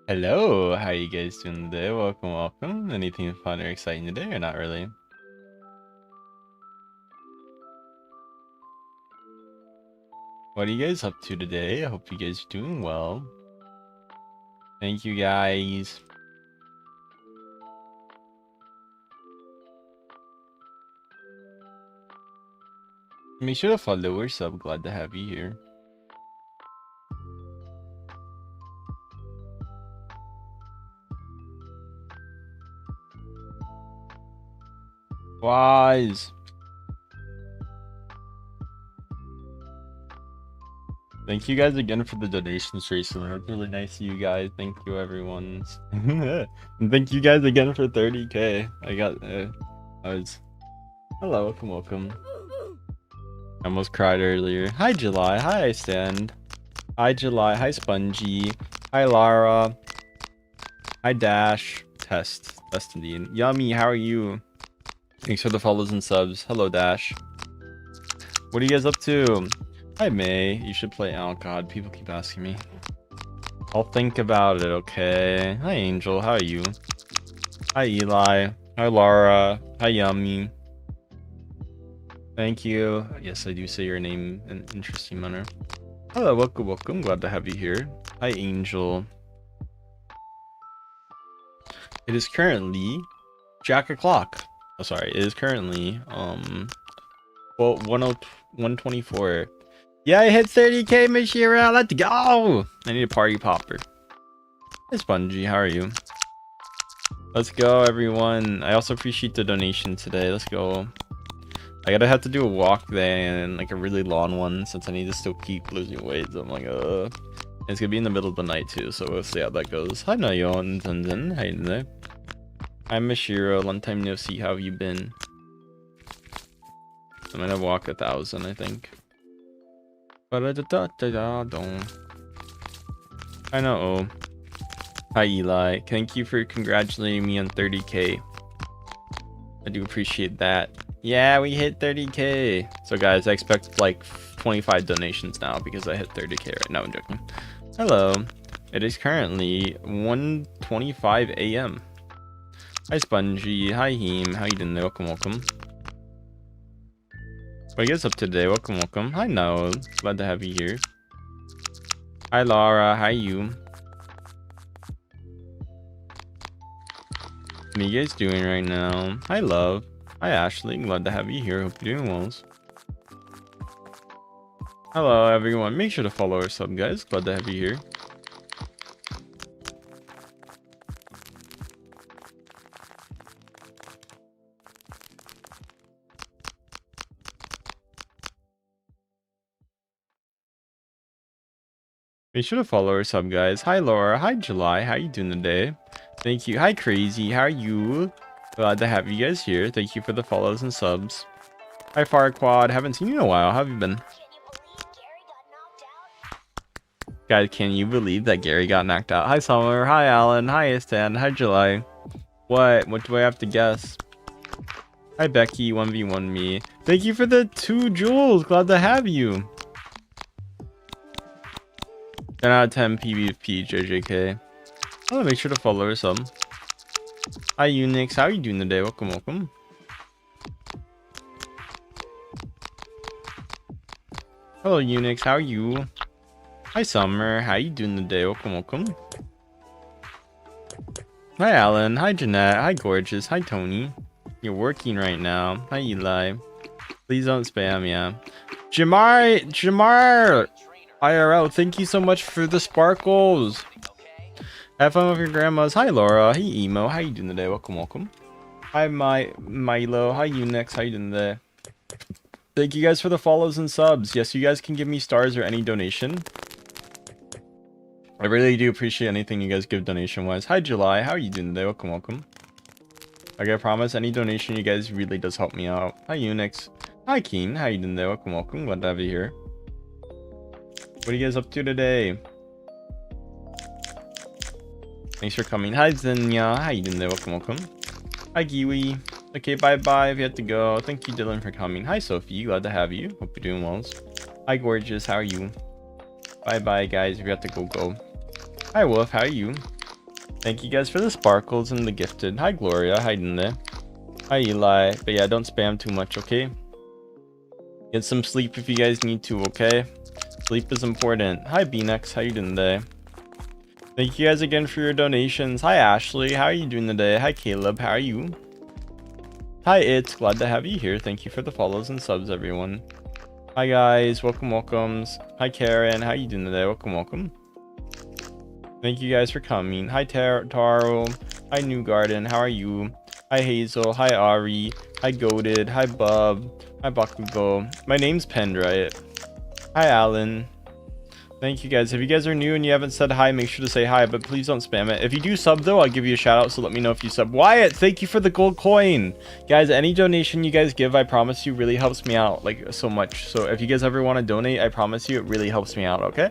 Hello, how you guys doing today? Welcome. Anything fun or exciting today or not really? What are you guys up to today? I hope you guys are doing well. Thank you guys. Make sure to follow or sub. Glad to have you here. Wise. Thank you guys again for the donations recently. It's really nice of you guys. Thank you everyone. And thank you guys again for 30k. Hello, welcome. I almost cried earlier. Hi July, hi I stand. Hi July, hi Spongy. Hi Lara. Hi Dash. Test indeed. Yummy, how are you? Thanks for the follows and subs. Hello Dash. What are you guys up to? Hi May, you should play. Oh god, people keep asking me. I'll think about it, okay? Hi Angel, how are you? Hi Eli. Hi Lara. Hi Yummy. Thank you. Yes, I do say your name in an interesting manner. Hello, welcome. Glad to have you here. Hi Angel. It is currently Jack o'clock. Oh sorry, it is currently 124. Yeah, I hit 30k Mishira. Let's go. I need a party popper. Hey Spongy, how are you? Let's go everyone. I also appreciate the donation today. Let's go. I gotta have to do a walk today and like a really long one since I need to still keep losing weight. So I'm like, it's gonna be in the middle of the night too, so we'll see how that goes. Hi Nayo and Zenzen. How you doing? I'm Mishiro. Long time no see. How have you been? I'm gonna walk 1,000, I think. I know. Hi Eli. Thank you for congratulating me on 30k. I do appreciate that. Yeah, we hit 30k. So guys, I expect like 25 donations now because I hit 30k right now. I'm joking. Hello. It is currently 1:25 a.m. Hi Spongy. Hi Heem. How you doing? Welcome. What are you guys up to today? Welcome. Hi Noel. Glad to have you here. Hi Laura. How you? What are you guys doing right now? Hi Love. Hi Ashley. Glad to have you here. Hope you're doing well. Hello everyone. Make sure to follow or sub, guys. Glad to have you here. Make sure to follow or sub, guys. Hi Laura. Hi July. How you doing today? Thank you. Hi Crazy. How are you? Glad to have you guys here. Thank you for the follows and subs. Hi Farquad. Haven't seen you in a while. How have you been? Guys, can you believe that Gary got knocked out? Hi Summer. Hi Alan. Hi Stan. Hi July. What do I have to guess? Hi Becky. 1v1 me. Thank you for the 2 jewels. Glad to have you. 10 out of 10 PvP JJK. Oh, make sure to follow or sub. Hi Unix. How are you doing today? Welcome. Hello Unix. How are you? Hi Summer. How you doing today? Welcome. Hi Alan. Hi Jeanette. Hi Gorgeous. Hi Tony. You're working right now. Hi Eli. Please don't spam, yeah. Jamar IRL, thank you so much for the sparkles. Have fun with your grandmas. Hi Laura. Hey Emo. How you doing today? Welcome. Hi Milo. Hi Unix. How you doing today? Thank you guys for the follows and subs. Yes, you guys can give me stars or any donation. I really do appreciate anything you guys give donation wise. Hi July. How are you doing today? Welcome. Like I promise, any donation you guys really does help me out. Hi Unix. Hi Keen. How you doing today? Welcome. Glad to have you here. What are you guys up to today? Thanks for coming. Hi Zenya. How you doing there? Welcome. Hi Giwi. Okay, bye if you have to go. Thank you Dylan for coming. Hi Sophie. Glad to have you. Hope you're doing well. Hi Gorgeous. How are you? Bye guys if you have to go. Hi Wolf. How are you? Thank you guys for the sparkles and the gifted. Hi, Gloria. Hi, Dinde. Hi, Eli. But yeah, don't spam too much, okay? Get some sleep if you guys need to, okay? Sleep is important. Hi, Bnex. How you doing today? Thank you guys again for your donations. Hi, Ashley. How are you doing today? Hi, Caleb. How are you? Hi, It's. Glad to have you here. Thank you for the follows and subs, everyone. Hi, guys. Welcomes. Hi, Karen. How you doing today? Welcome. Thank you guys for coming. Hi, Taro. Hi, New Garden. How are you? Hi, Hazel. Hi, Ari. Hi, Goated. Hi, Bub. Hi, Bakugo. My name's penned, right? Hi, Alan. Thank you guys. If you guys are new and you haven't said hi, make sure to say hi, but please don't spam it. If you do sub though, I'll give you a shout out, so let me know if you sub. Wyatt, thank you for the gold coin. Guys, any donation you guys give, I promise you, really helps me out like so much. So if you guys ever want to donate, I promise you it really helps me out, okay?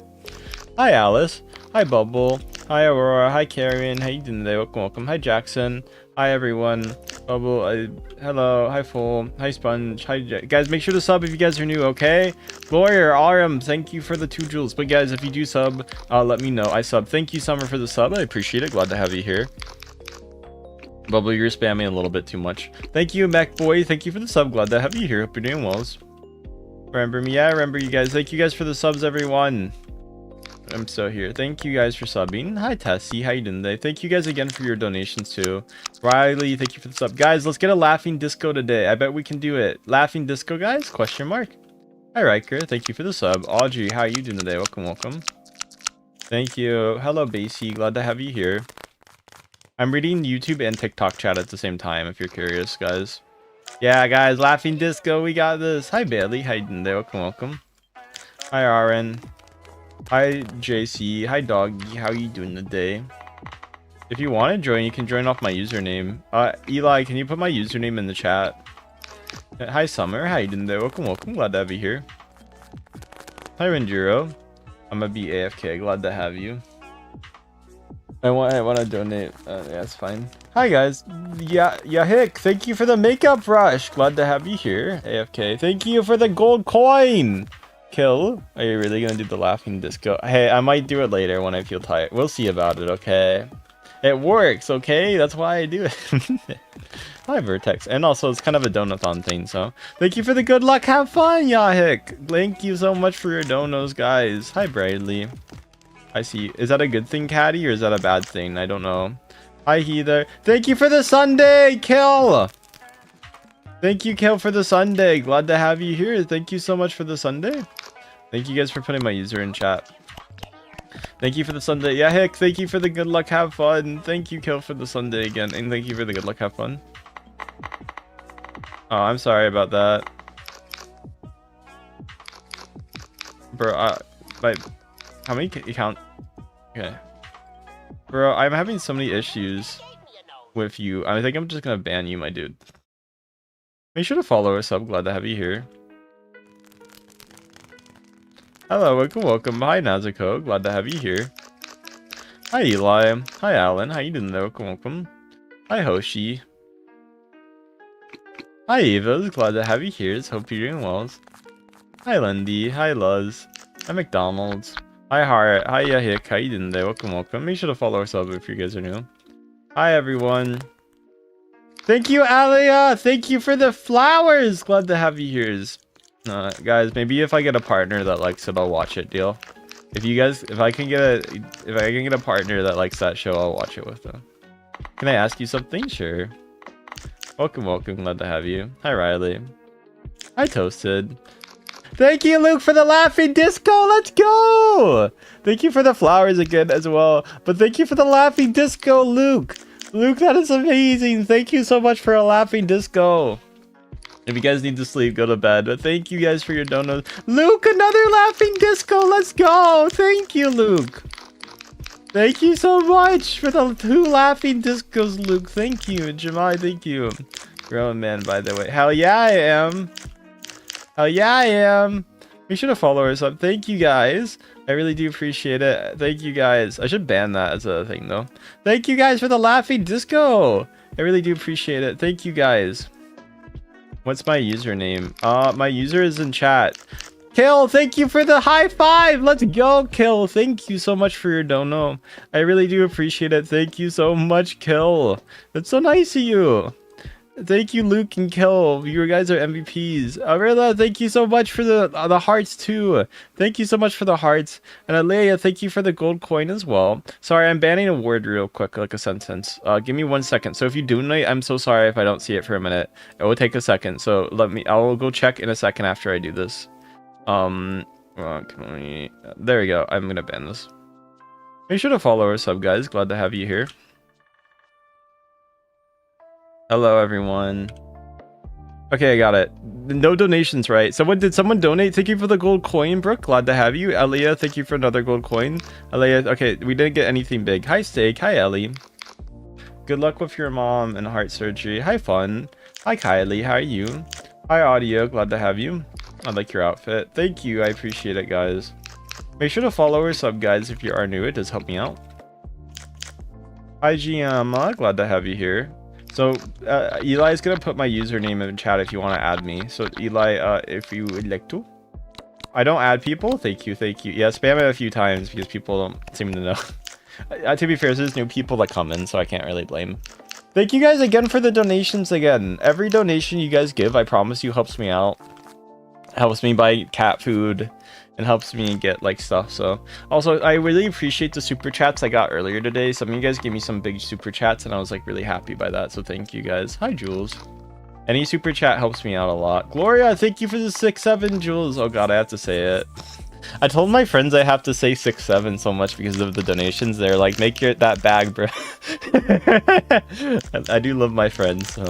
Hi, Alice. Hi, Bubble. Hi, Aurora. Hi, Karen. How you doing today? Welcome. Hi, Jackson. Hi, everyone. Bubble. Hello. Hi, Full. Hi, Sponge. Hi, guys. Make sure to sub if you guys are new, okay? Lawyer, RM, thank you for the 2 jewels. But guys, if you do sub, let me know. I sub. Thank you, Summer, for the sub. I appreciate it. Glad to have you here. Bubble, you're spamming a little bit too much. Thank you, Mac Boy. Thank you for the sub. Glad to have you here. Hope you're doing well. Remember me? Yeah, I remember you guys. Thank you guys for the subs, everyone. I'm still here. Thank you guys for subbing. Hi, Tessie. How you doing today? Thank you guys again for your donations too. Riley, thank you for the sub. Guys, let's get a laughing disco today. I bet we can do it. Laughing disco, guys? Question mark. Hi, Riker. Thank you for the sub. Audrey, how are you doing today? Welcome. Thank you. Hello, Basie. Glad to have you here. I'm reading YouTube and TikTok chat at the same time, if you're curious, guys. Yeah, guys, laughing disco. We got this. Hi, Bailey. How you doing today? Welcome. Hi, RN. Hi, JC. Hi, Doggy. How you doing today? If you want to join, you can join off my username. Eli, can you put my username in the chat? Hi, Summer. How you doing today? Welcome. Glad to have you here. Hi, Renjiro. I'm gonna be AFK. Glad to have you. I want to donate. Yeah, that's fine. Hi, guys. Yeah, Hick. Thank you for the makeup rush. Glad to have you here. AFK. Thank you for the gold coin. Kill, are you really gonna do the laughing disco? Hey, I might do it later when I feel tired. We'll see about it, okay? It works, okay? That's why I do it. Hi, Vertex. And also, it's kind of a donathon thing, so thank you for the good luck. Have fun, Yahik. Thank you so much for your donos, guys. Hi, Bradley. I see. Is that a good thing, Caddy, or is that a bad thing? I don't know. Hi, Heather. Thank you for the Sunday, Kill. Thank you, Kill, for the Sunday. Glad to have you here. Thank you so much for the Sunday. Thank you guys for putting my user in chat. Thank you for the Sunday. Yeah, Hick, thank you for the good luck. Have fun. Thank you, Kill, for the Sunday again. And thank you for the good luck. Have fun. Oh, I'm sorry about that. Bro, how many count? Okay. Bro, I'm having so many issues with you. I think I'm just gonna ban you, my dude. Make sure to follow us up. Glad to have you here. Hello, welcome. Hi, Nazuko. Glad to have you here. Hi, Eli. Hi, Alan. How you doing there? Welcome. Hi, Hoshi. Hi, Eva. Glad to have you here. Hope you're doing well. Hi, Lindy. Hi, Luz. Hi, McDonald's. Hi, Hart. Hi, Yahik. How you doing there? Welcome. Make sure to follow us up if you guys are new. Hi, everyone. Thank you, Alia. Thank you for the flowers. Glad to have you here. Guys, maybe if I get a partner that likes it, I'll watch it. Deal. If I can get a partner that likes that show, I'll watch it with them. Can I ask you something? Sure. Welcome. Glad to have you. Hi, Riley. Hi, Toasted. Thank you, Luke, for the laughing disco. Let's go. Thank you for the flowers again as well. But thank you for the laughing disco, Luke. Luke, that is amazing. Thank you so much for a laughing disco. If you guys need to sleep, go to bed. But thank you guys for your donuts. Luke, another laughing disco. Let's go. Thank you, Luke. Thank you so much for the 2 laughing discos, Luke. Thank you. Jamai, thank you. Grown man, by the way. Hell yeah, I am. Hell yeah, I am. Make sure to follow us up. Thank you, guys. I really do appreciate it. Thank you, guys. I should ban that as a thing, though. Thank you, guys, for the laughing disco. I really do appreciate it. Thank you, guys. What's my username? My user is in chat. Kill, thank you for the high five. Let's go, Kill. Thank you so much for your dono. I really do appreciate it. Thank you so much, Kill. That's so nice of you. Thank you, Luke and Kill. You guys are MVPs. Arilla, thank you so much for the hearts too. Thank you so much for the hearts. And Alea, thank you for the gold coin as well. Sorry, I'm banning a word real quick, like a sentence. Give me 1 second. So if you donate, I'm so sorry if I don't see it for a minute. It will take a second. So I'll go check in a second after I do this. There we go. I'm gonna ban this. Make sure to follow or sub, guys. Glad to have you here. Hello, everyone. Okay, I got it. No donations, right? Did someone donate? Thank you for the gold coin, Brooke. Glad to have you. Elia, thank you for another gold coin. Elia, okay, we didn't get anything big. Hi, Steak. Hi, Ellie. Good luck with your mom and heart surgery. Hi, Fun. Hi, Kylie. How are you? Hi, Audio. Glad to have you. I like your outfit. Thank you. I appreciate it, guys. Make sure to follow or sub, guys, if you are new. It does help me out. Hi, Giamma. Glad to have you here. So, Eli's gonna put my username in chat if you want to add me. So, Eli, if you would like to. I don't add people. Thank you, thank you. Yeah, spam it a few times because people don't seem to know. To be fair, there's new people that come in, so I can't really blame. Thank you guys again for the donations again. Every donation you guys give, I promise you, helps me out. Helps me buy cat food. And helps me get like stuff. So also I really appreciate the super chats I got earlier today. Some of you guys gave me some big super chats and I was like really happy by that, so thank you guys. Hi, Jules. Any super chat helps me out a lot. Gloria, thank you for the 6-7, Jules. Oh god, I have to say it. I told my friends I have to say 6-7 so much because of the donations. They're like, make that bag, bro. I do love my friends. So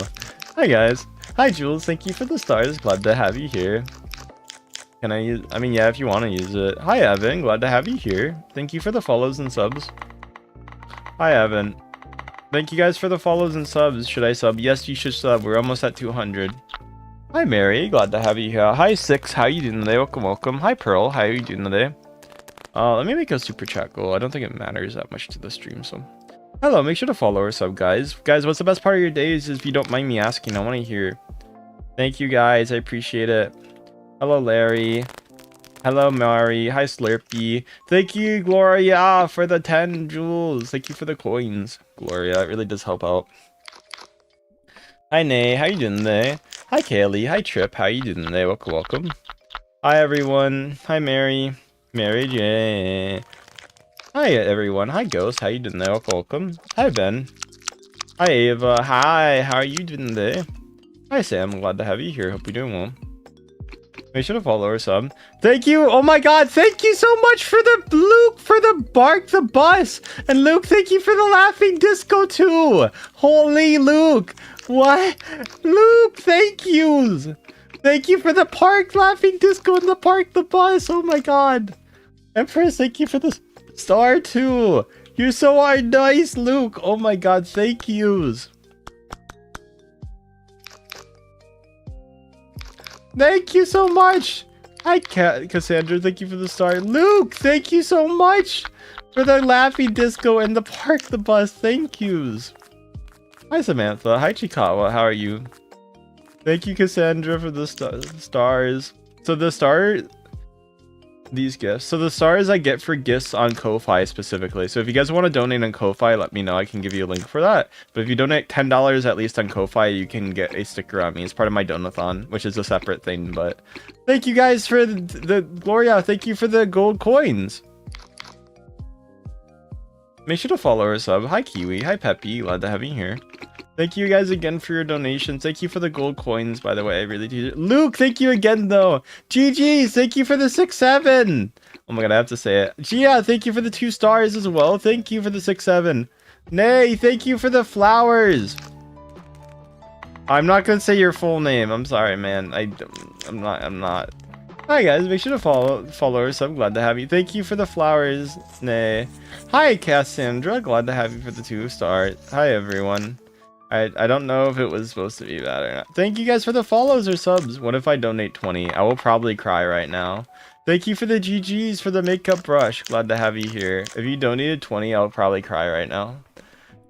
hi guys. Hi, Jules. Thank you for the stars. Glad to have you here. Can I use? I mean, yeah, if you want to use it. Hi, Evan. Glad to have you here. Thank you for the follows and subs. Hi, Evan. Thank you guys for the follows and subs. Should I sub? Yes, you should sub. We're almost at 200. Hi, Mary. Glad to have you here. Hi, Six. How you doing today? Welcome, welcome. Hi, Pearl. How are you doing today? Let me make a super chat goal. I don't think it matters that much to the stream, so. Hello. Make sure to follow or sub, guys. Guys, what's the best part of your days? If you don't mind me asking, I want to hear. Thank you, guys. I appreciate it. Hello, Larry. Hello, Mari. Hi, Slurpee. Thank you, Gloria, for the 10 jewels. Thank you for the coins, Gloria. It really does help out. Hi, Nay. How you doing today? Hi, Kaylee. Hi, Trip. How you doing today? Welcome, welcome. Hi, everyone. Hi, Mary. Mary J. Hi, everyone. Hi, Ghost. How you doing today? Welcome, welcome. Hi, Ben. Hi, Ava. Hi. How are you doing today? Hi, Sam. Glad to have you here. Hope you're doing well. Make sure to follow or sub. Thank you. Oh my god. Thank you so much for the Luke, for the Bark the Bus. And Luke, thank you for the Laughing Disco too. Holy Luke. What? Luke, thank yous. Thank you for the Park Laughing Disco and the Park the Bus. Oh my god. Empress, thank you for the star too. You're so nice, Luke. Oh my god. Thank yous. Thank you so much. Hi, Cassandra. Thank you for the star. Luke, thank you so much for the Laughing Disco and the Park the Bus. Thank yous. Hi, Samantha. Hi, Chikawa. How are you? Thank you, Cassandra, for the stars. So the star... These gifts. So the stars I get for gifts on Ko-Fi specifically. So if you guys want to donate on Ko-Fi, let me know. I can give you a link for that. But if you donate $10 at least on Ko-Fi, you can get a sticker on me. It's part of my donathon, which is a separate thing. But thank you guys for the Gloria. Thank you for the gold coins. Make sure to follow or sub. Hi, Kiwi. Hi, Peppy. Glad to have you here. Thank you guys again for your donations. Thank you for the gold coins, by the way. I really do. Luke, thank you again, though. GG's, thank you for the 6-7. Oh my god, I have to say it. Gia, thank you for the 2 stars as well. Thank you for the 6-7. Nay, thank you for the flowers. I'm not gonna say your full name. I'm sorry, man. I'm not. Hi guys, make sure to follow us. I'm glad to have you. Thank you for the flowers. Nay. Hi, Cassandra. Glad to have you for the 2 stars. Hi, everyone. I don't know if it was supposed to be that or not. Thank you guys for the follows or subs. What if I donate 20? I will probably cry right now. Thank you for the GGs for the makeup brush. Glad to have you here. If you donated 20, I'll probably cry right now.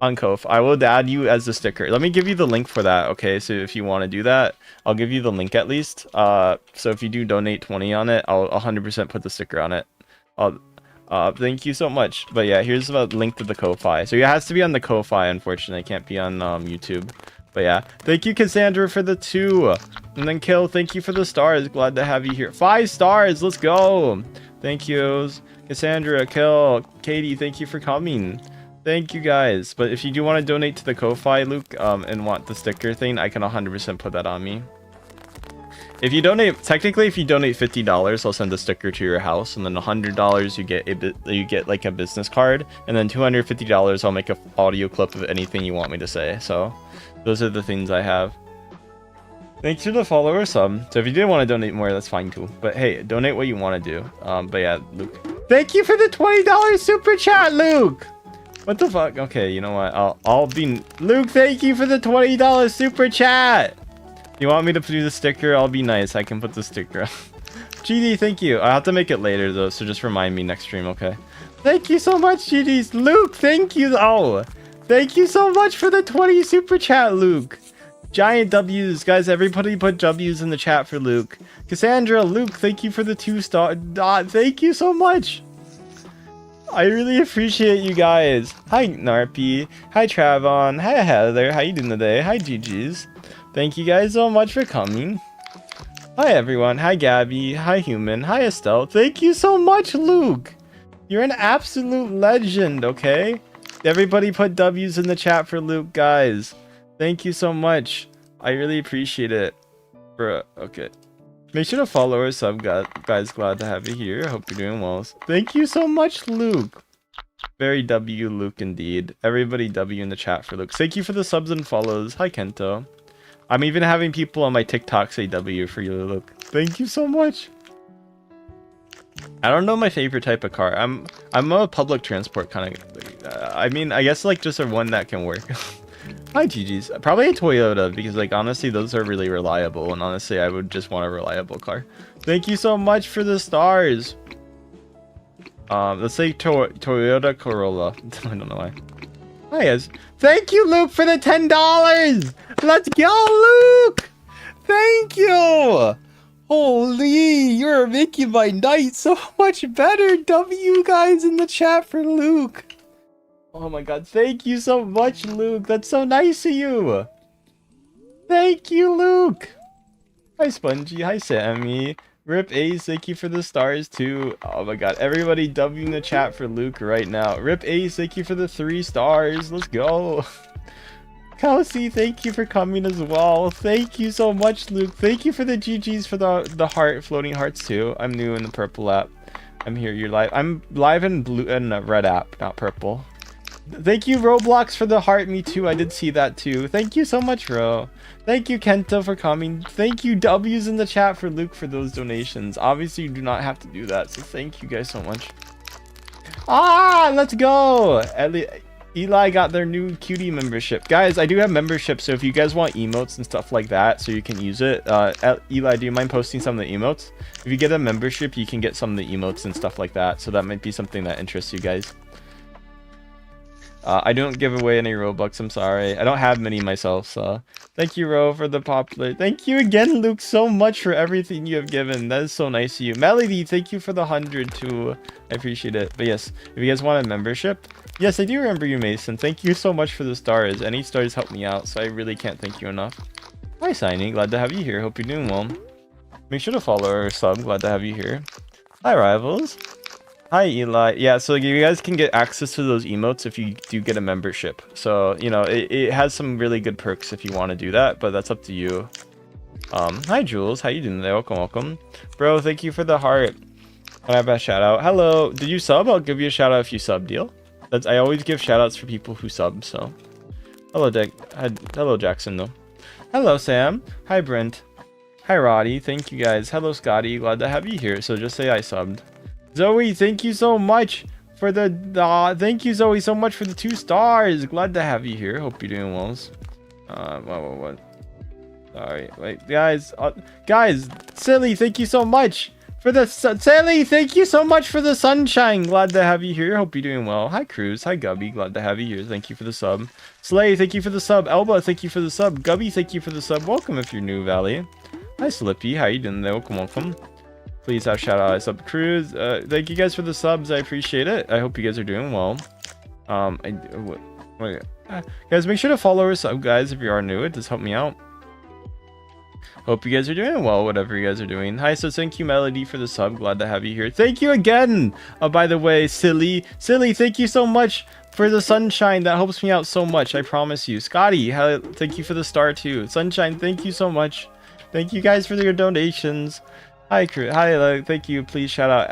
On Kof. I will add you as a sticker. Let me give you the link for that, okay? So if you want to do that, I'll give you the link at least. So if you do donate 20 on it, I'll 100% put the sticker on it. Thank you so much. But yeah, here's the link to the Ko-Fi. So it has to be on the Ko-Fi, unfortunately. It can't be on YouTube. But yeah, thank you, Cassandra, for the 2. And then Kill, thank you for the stars. Glad to have you here. 5 stars. Let's go. Thank you, Cassandra, Kill, Katie. Thank you for coming. Thank you guys. But if you do want to donate to the Ko-Fi, Luke, and want the sticker thing, I can 100% put that on me. If you donate, technically, if you donate $50, I'll send a sticker to your house, and then $100 you get like a business card, and then $250 I'll make an audio clip of anything you want me to say. So those are the things I have. Thanks for the follower sub. So if you didn't want to donate more, that's fine too. But hey, donate what you want to do. But yeah, Luke. Thank you for the $20 super chat, Luke. What the fuck? Okay, you know what? I'll be Luke. Thank you for the $20 super chat. You want me to do the sticker? I'll be nice. I can put the sticker on. GD, thank you. I'll have to make it later though, so just remind me next stream, okay? Thank you so much, GDs. Luke, thank you. Oh, thank you so much for the 20 super chat, Luke. Giant W's, guys. Everybody put W's in the chat for Luke. Cassandra, Luke, thank you for the 2 star. Thank you so much. I really appreciate you guys. Hi, Narpy. Hi, Travon. Hi, Heather. How you doing today? Hi, GG's. Thank you guys so much for coming. Hi, everyone. Hi, Gabby. Hi, Human. Hi, Estelle. Thank you so much, Luke. You're an absolute legend, okay? Everybody put W's in the chat for Luke, guys. Thank you so much. I really appreciate it. Okay. Make sure to follow or sub, guys. Glad to have you here. I hope you're doing well. Thank you so much, Luke. Very W, Luke, indeed. Everybody W in the chat for Luke. Thank you for the subs and follows. Hi, Kento. I'm even having people on my TikTok say W for you, Luke. Thank you so much. I don't know my favorite type of car. I'm a public transport kind of. I mean, I guess like just a one that can work. Hi, GG's. Probably a Toyota because, like, honestly, those are really reliable. And honestly, I would just want a reliable car. Thank you so much for the stars. Let's say Toyota Corolla. I don't know why. Hi, guys. Thank you, Luke, for the $10. Let's go, Luke. Thank you. Holy, you're making my night so much better. W guys in the chat for Luke. Oh my god, thank you so much, Luke. That's so nice of you. Thank you, Luke. Hi, Spongy. Hi, Sammy. Rip Ace, thank you for the stars, too. Oh my god, everybody W in the chat for Luke right now. Rip Ace, thank you for the 3 stars. Let's go. Kelsey, thank you for coming as well. Thank you so much, Luke. Thank you for the GGs for the heart, floating hearts, too. I'm new in the purple app. I'm here, you're live. I'm live in blue and red app, not purple. Thank you, Roblox, for the heart. Me too. I did see that too. Thank you so much, Ro. Thank you, Kenta, for coming. Thank you, W's in the chat for Luke for those donations. Obviously, you do not have to do that, so thank you guys so much. Let's go. Eli got their new cutie membership. Guys, I do have membership, so if you guys want emotes and stuff like that, so you can use it. Eli, do you mind posting some of the emotes? If you get a membership, you can get some of the emotes and stuff like that, so that might be something that interests you guys. I don't give away any Robux, I'm sorry. I don't have many myself, so thank you, Ro, for the popular. Thank you again, Luke, so much for everything you have given. That is so nice of you. Melody, thank you for the 100 too. I appreciate it. But yes, if you guys want a membership, yes, I do remember you, Mason. Thank you so much for the stars. Any stars help me out, so I really can't thank you enough. Hi, Signing. Glad to have you here. Hope you're doing well. Make sure to follow or sub. Glad to have you here. Hi, Rivals. Hi, Eli. Yeah, so you guys can get access to those emotes if you do get a membership. So, you know, it has some really good perks if you want to do that, but that's up to you. Hi, Jules. How you doing today? Welcome, welcome. Bro, thank you for the heart. Can I have a shout out? Hello. Did you sub? I'll give you a shout out if you sub, deal? I always give shout outs for people who sub, so. Hello, hello, Jackson, though. Hello, Sam. Hi, Brent. Hi, Roddy. Thank you, guys. Hello, Scotty. Glad to have you here, so just say I subbed. Zoe, thank you so much for the thank you, Zoe, so much for the 2 stars. Glad to have you here. Hope you're doing well. What? Sorry, wait, guys, Silly, thank you so much For the Sally, thank you so much for the sunshine. Glad to have you here. Hope you're doing well. Hi, Cruz. Hi, Gubby. Glad to have you here. Thank you for the sub. Slay, thank you for the sub. Elba, thank you for the sub. Gubby, thank you for the sub. Welcome if you're new, Valley. Hi, Slippy. How you doing there? Welcome. Please have shout out. I sub Cruz. Thank you guys for the subs. I appreciate it. I hope you guys are doing well. Guys, make sure to follow our sub, guys, if you are new. It does help me out. Hope you guys are doing well, whatever you guys are doing. Hi, so thank you, Melody, for the sub. Glad to have you here. Thank you again. By the way, Silly, thank you so much for the sunshine. That helps me out so much. I promise you. Scotty, thank you for the star too. Sunshine, thank you so much. Thank you guys for your donations. Hi, crew. Hi, thank you. Please shout out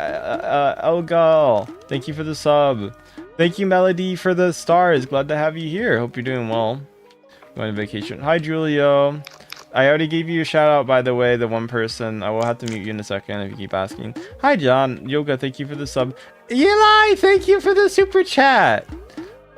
Elgal. Thank you for the sub. Thank you, Melody, for the stars. Glad to have you here. Hope you're doing well. Going on vacation. Hi, Julio. I already gave you a shout out, by the way, the one person. I will have to mute you in a second if you keep asking. Hi, John. Yoga, thank you for the sub. Eli, thank you for the super chat.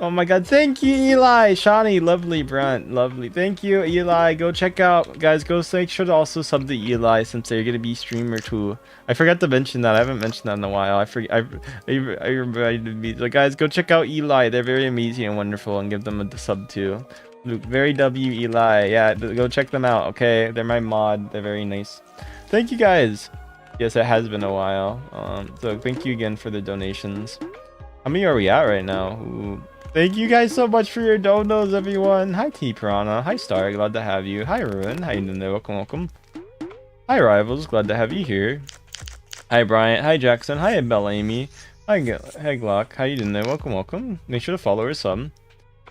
Oh my god, thank you, Eli. Shawnee, lovely. Brent, lovely. Thank you, Eli. Go check out, guys, go make sure to also sub to Eli since they're gonna be streamer too. I forgot to mention that. I haven't mentioned that in a while. I reminded me. So guys, go check out Eli. They're very amazing and wonderful, and give them a sub too. Luke, very W Eli. Yeah, go check them out. Okay, they're my mod. They're very nice. Thank you guys. Yes, it has been a while. So thank you again for the donations. How many are we at right now? Ooh. Thank you guys so much for your donos, everyone. Hi, T Piranha. Hi, Star. Glad to have you. Hi, Ruin. How you doing there? Welcome. Hi, Rivals. Glad to have you here. Hi, Bryant. Hi, Jackson. Hi, Bella Amy. Hi, Glock. How you doing there? Welcome. Make sure to follow her some.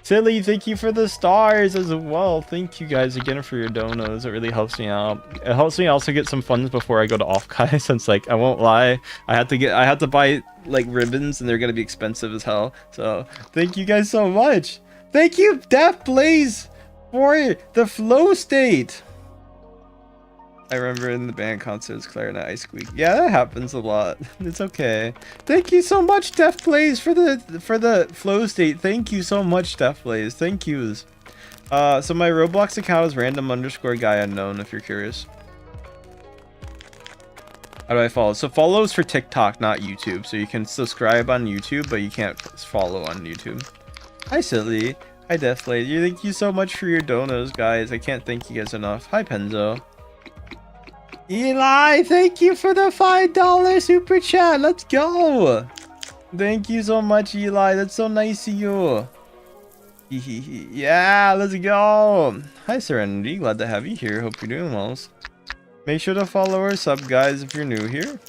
Silly, thank you for the stars as well. Thank you guys again for your donos. It really helps me out. It helps me also get some funds before I go to off, guys. Since, like, I won't lie, I had to buy like ribbons and they're gonna be expensive as hell. So thank you guys so much. Thank you, Death Blaze, for the flow state. I remember in the band concerts, clarinet, I squeak. Yeah, that happens a lot. It's okay. Thank you so much, Death Blaze, for the flow state. Thank you so much, Death Blaze. Thank yous. So my Roblox account is random_guy_unknown, if you're curious. How do I follow? So follow is for TikTok, not YouTube. So you can subscribe on YouTube, but you can't follow on YouTube. Hi, Silly. Hi, Death Blaze. Thank you so much for your donos, guys. I can't thank you guys enough. Hi, Penzo. Eli, thank you for the $5 super chat. Let's go. Thank you so much, Eli. That's so nice of you. Yeah, let's go. Hi, Serenity. Glad to have you here. Hope you're doing well. Make sure to follow our sub, guys, if you're new here.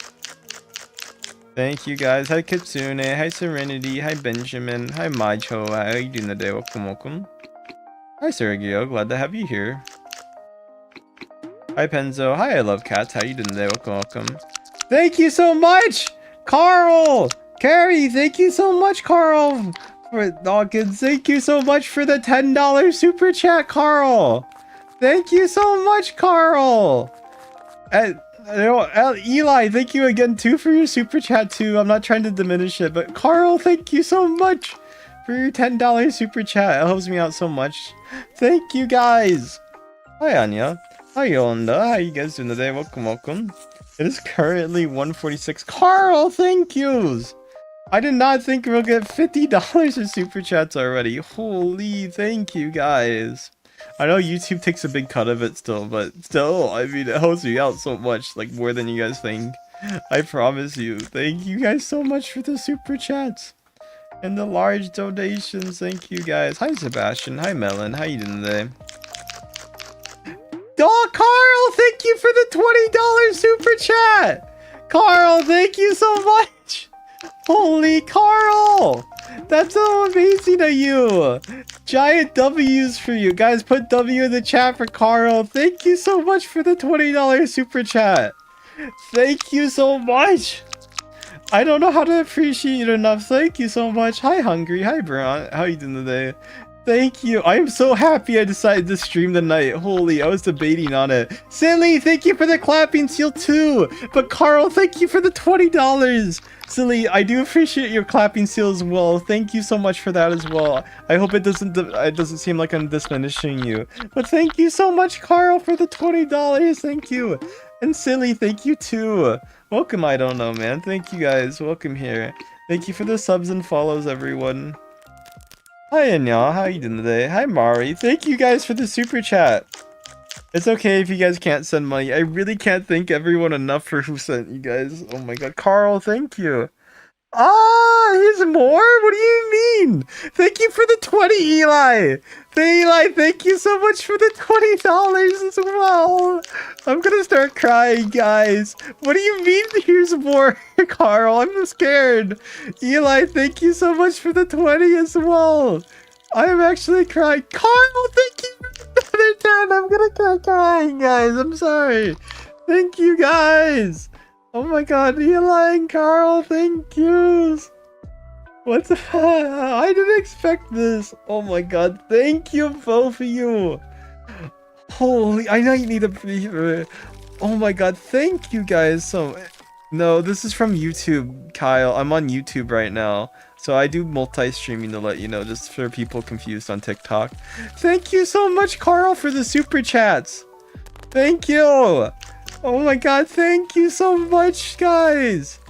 Thank you, guys. Hi, Kitsune. Hi, Serenity. Hi, Benjamin. Hi, Maicho. How are you doing today? Welcome. Hi, Sergio. Glad to have you here. Hi, Penzo. Hi, I love cats. How you doing today? Welcome. Thank you so much, Carl. Carrie, thank you so much, Carl. For Dawkins, thank you so much for the $10 super chat, Carl. Thank you so much, Carl. And Eli, thank you again too for your super chat too. I'm not trying to diminish it, but Carl, thank you so much for your $10 super chat. It helps me out so much. Thank you guys. Hi, Anya. Hi, Yolanda. How you guys doing today? Welcome. It is currently 1:46. Carl, thank yous. I did not think we'll get $50 in super chats already. Holy, thank you guys. I know YouTube takes a big cut of it still, but still, I mean, it helps me out so much, like more than you guys think. I promise you. Thank you guys so much for the super chats and the large donations. Thank you guys. Hi, Sebastian. Hi, Melon. How you doing today? Oh, Carl, thank you for the $20 super chat. Carl, thank you so much. Holy Carl, that's so amazing of you. Giant W's for you guys. Put W in the chat for Carl. Thank you so much for the $20 super chat. Thank you so much. I don't know how to appreciate it enough. Thank you so much. Hi, Hungry. Hi, Brown. How you doing today? Thank you. I am so happy I decided to stream tonight. Holy, I was debating on it. Silly, thank you for the clapping seal too. But Carl, thank you for the $20. Silly, I do appreciate your clapping seal as well. Thank you so much for that as well. I hope it doesn't seem like I'm diminishing you. But thank you so much, Carl, for the $20. Thank you. And Silly, thank you too. Welcome, I don't know, man. Thank you guys. Welcome here. Thank you for the subs and follows, everyone. Hi, Anya. How you doing today? Hi, Mari. Thank you guys for the super chat. It's okay if you guys can't send money. I really can't thank everyone enough for who sent you guys. Oh my god. Carl, thank you. Ah, here's more? What do you mean? Thank you for the 20, Eli. Eli, thank you so much for the $20 as well. I'm gonna start crying, guys. What do you mean here's more, Carl? I'm scared. Eli, thank you so much for the 20 as well. I'm actually crying. Carl, thank you for another 10. I'm gonna start crying, guys. I'm sorry. Thank you, guys. Oh my god, Eli and Carl, thank you. What the fuck? I didn't expect this. Oh my god, thank you, both of you. Holy, I know you need a breather. Oh my god, thank you guys so much. No, this is from YouTube, Kyle. I'm on YouTube right now. So I do multi-streaming to let you know, just for people confused on TikTok. Thank you so much, Carl, for the super chats. Thank you. Oh my god, thank you so much, guys.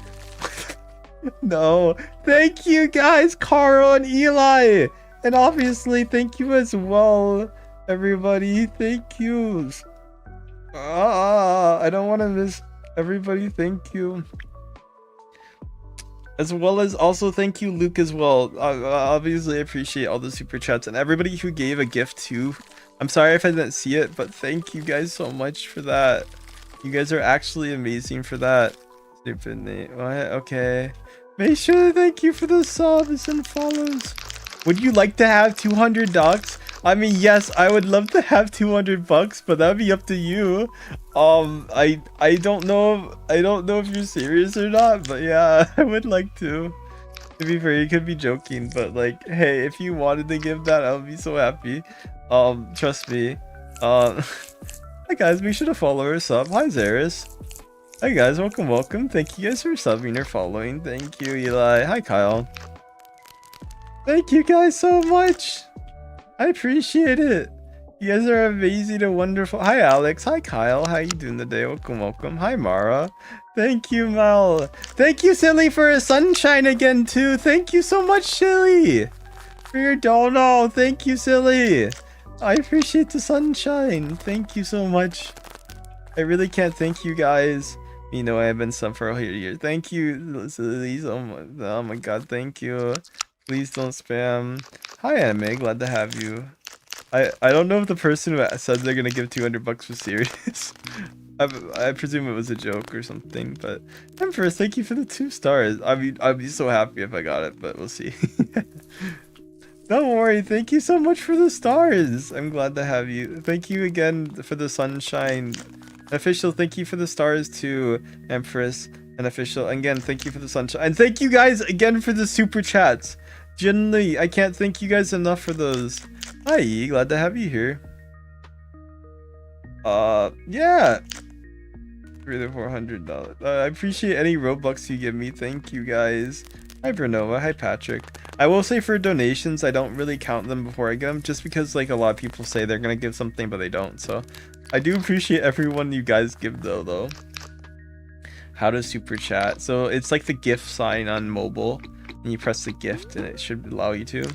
No, thank you guys, Carl and Eli. And obviously, thank you as well, everybody. Thank you. I don't want to miss everybody. Thank you. As well as also thank you, Luke, as well. Obviously, I appreciate all the super chats and everybody who gave a gift too. I'm sorry if I didn't see it, but thank you guys so much for that. You guys are actually amazing for that. Stupid Nate. What? Okay. Make sure to thank you for the subs and follows. Would you like to have 200 ducks? I mean, yes, I would love to have 200 bucks, but that'd be up to you. I don't know. I don't know if you're serious or not, but yeah, I would like to. To be fair, you could be joking, but like, hey, if you wanted to give that, I would be so happy. Trust me. Hi guys, make sure to follow or sub. Hi Zaris. Hi guys, welcome. Thank you guys for subbing or following. Thank you, Eli. Hi Kyle. Thank you guys so much. I appreciate it. You guys are amazing and wonderful. Hi Alex. Hi Kyle. How you doing today? Welcome. Hi Mara. Thank you, Mel. Thank you, Silly, for a sunshine again too. Thank you so much, Silly, for your dono. Thank you, Silly. I appreciate the sunshine. Thank you so much. I really can't thank you guys. You know, I have been sub for a year. Thank you, Silly. Oh my god, thank you. Please don't spam. Hi, Anime. Glad to have you. I don't know if the person who said they're gonna give 200 bucks was serious. I presume it was a joke or something, but Empress, thank you for the 2 stars. I'd be so happy if I got it, but we'll see. Don't worry, thank you so much for the stars. I'm glad to have you. Thank you again for the sunshine. Official, thank you for the stars to Empress. And official, again, thank you for the sunshine. And thank you guys again for the super chats. Genuinely, I can't thank you guys enough for those. Hi, glad to have you here. Yeah. For the $400. I appreciate any Robux you give me. Thank you guys. Hi Bernova, hi Patrick. I will say for donations, I don't really count them before I get them, just because like a lot of people say they're gonna give something but they don't. So I do appreciate everyone you guys give though. How to super chat? So it's like the gift sign on mobile, and you press the gift and it should allow you to.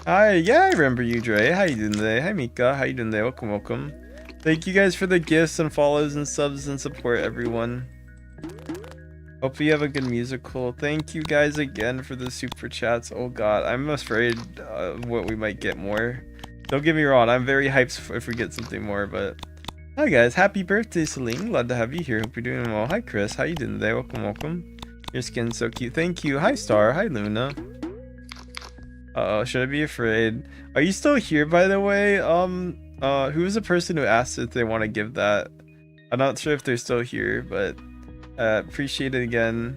Hi, yeah, I remember you, Dre. How you doing today? Hi Mika, how you doing today? Welcome. Thank you guys for the gifts and follows and subs and support, everyone. Hope you have a good musical. Thank you guys again for the super chats. Oh god, I'm afraid what we might get more. Don't get me wrong, I'm very hyped if we get something more, but... Hi guys, happy birthday Celine. Glad to have you here. Hope you're doing well. Hi Chris, how you doing today? Welcome. Your skin's so cute. Thank you. Hi Star. Hi Luna. Uh-oh, should I be afraid? Are you still here, by the way? Who's the person who asked if they want to give that? I'm not sure if they're still here, but appreciate it again.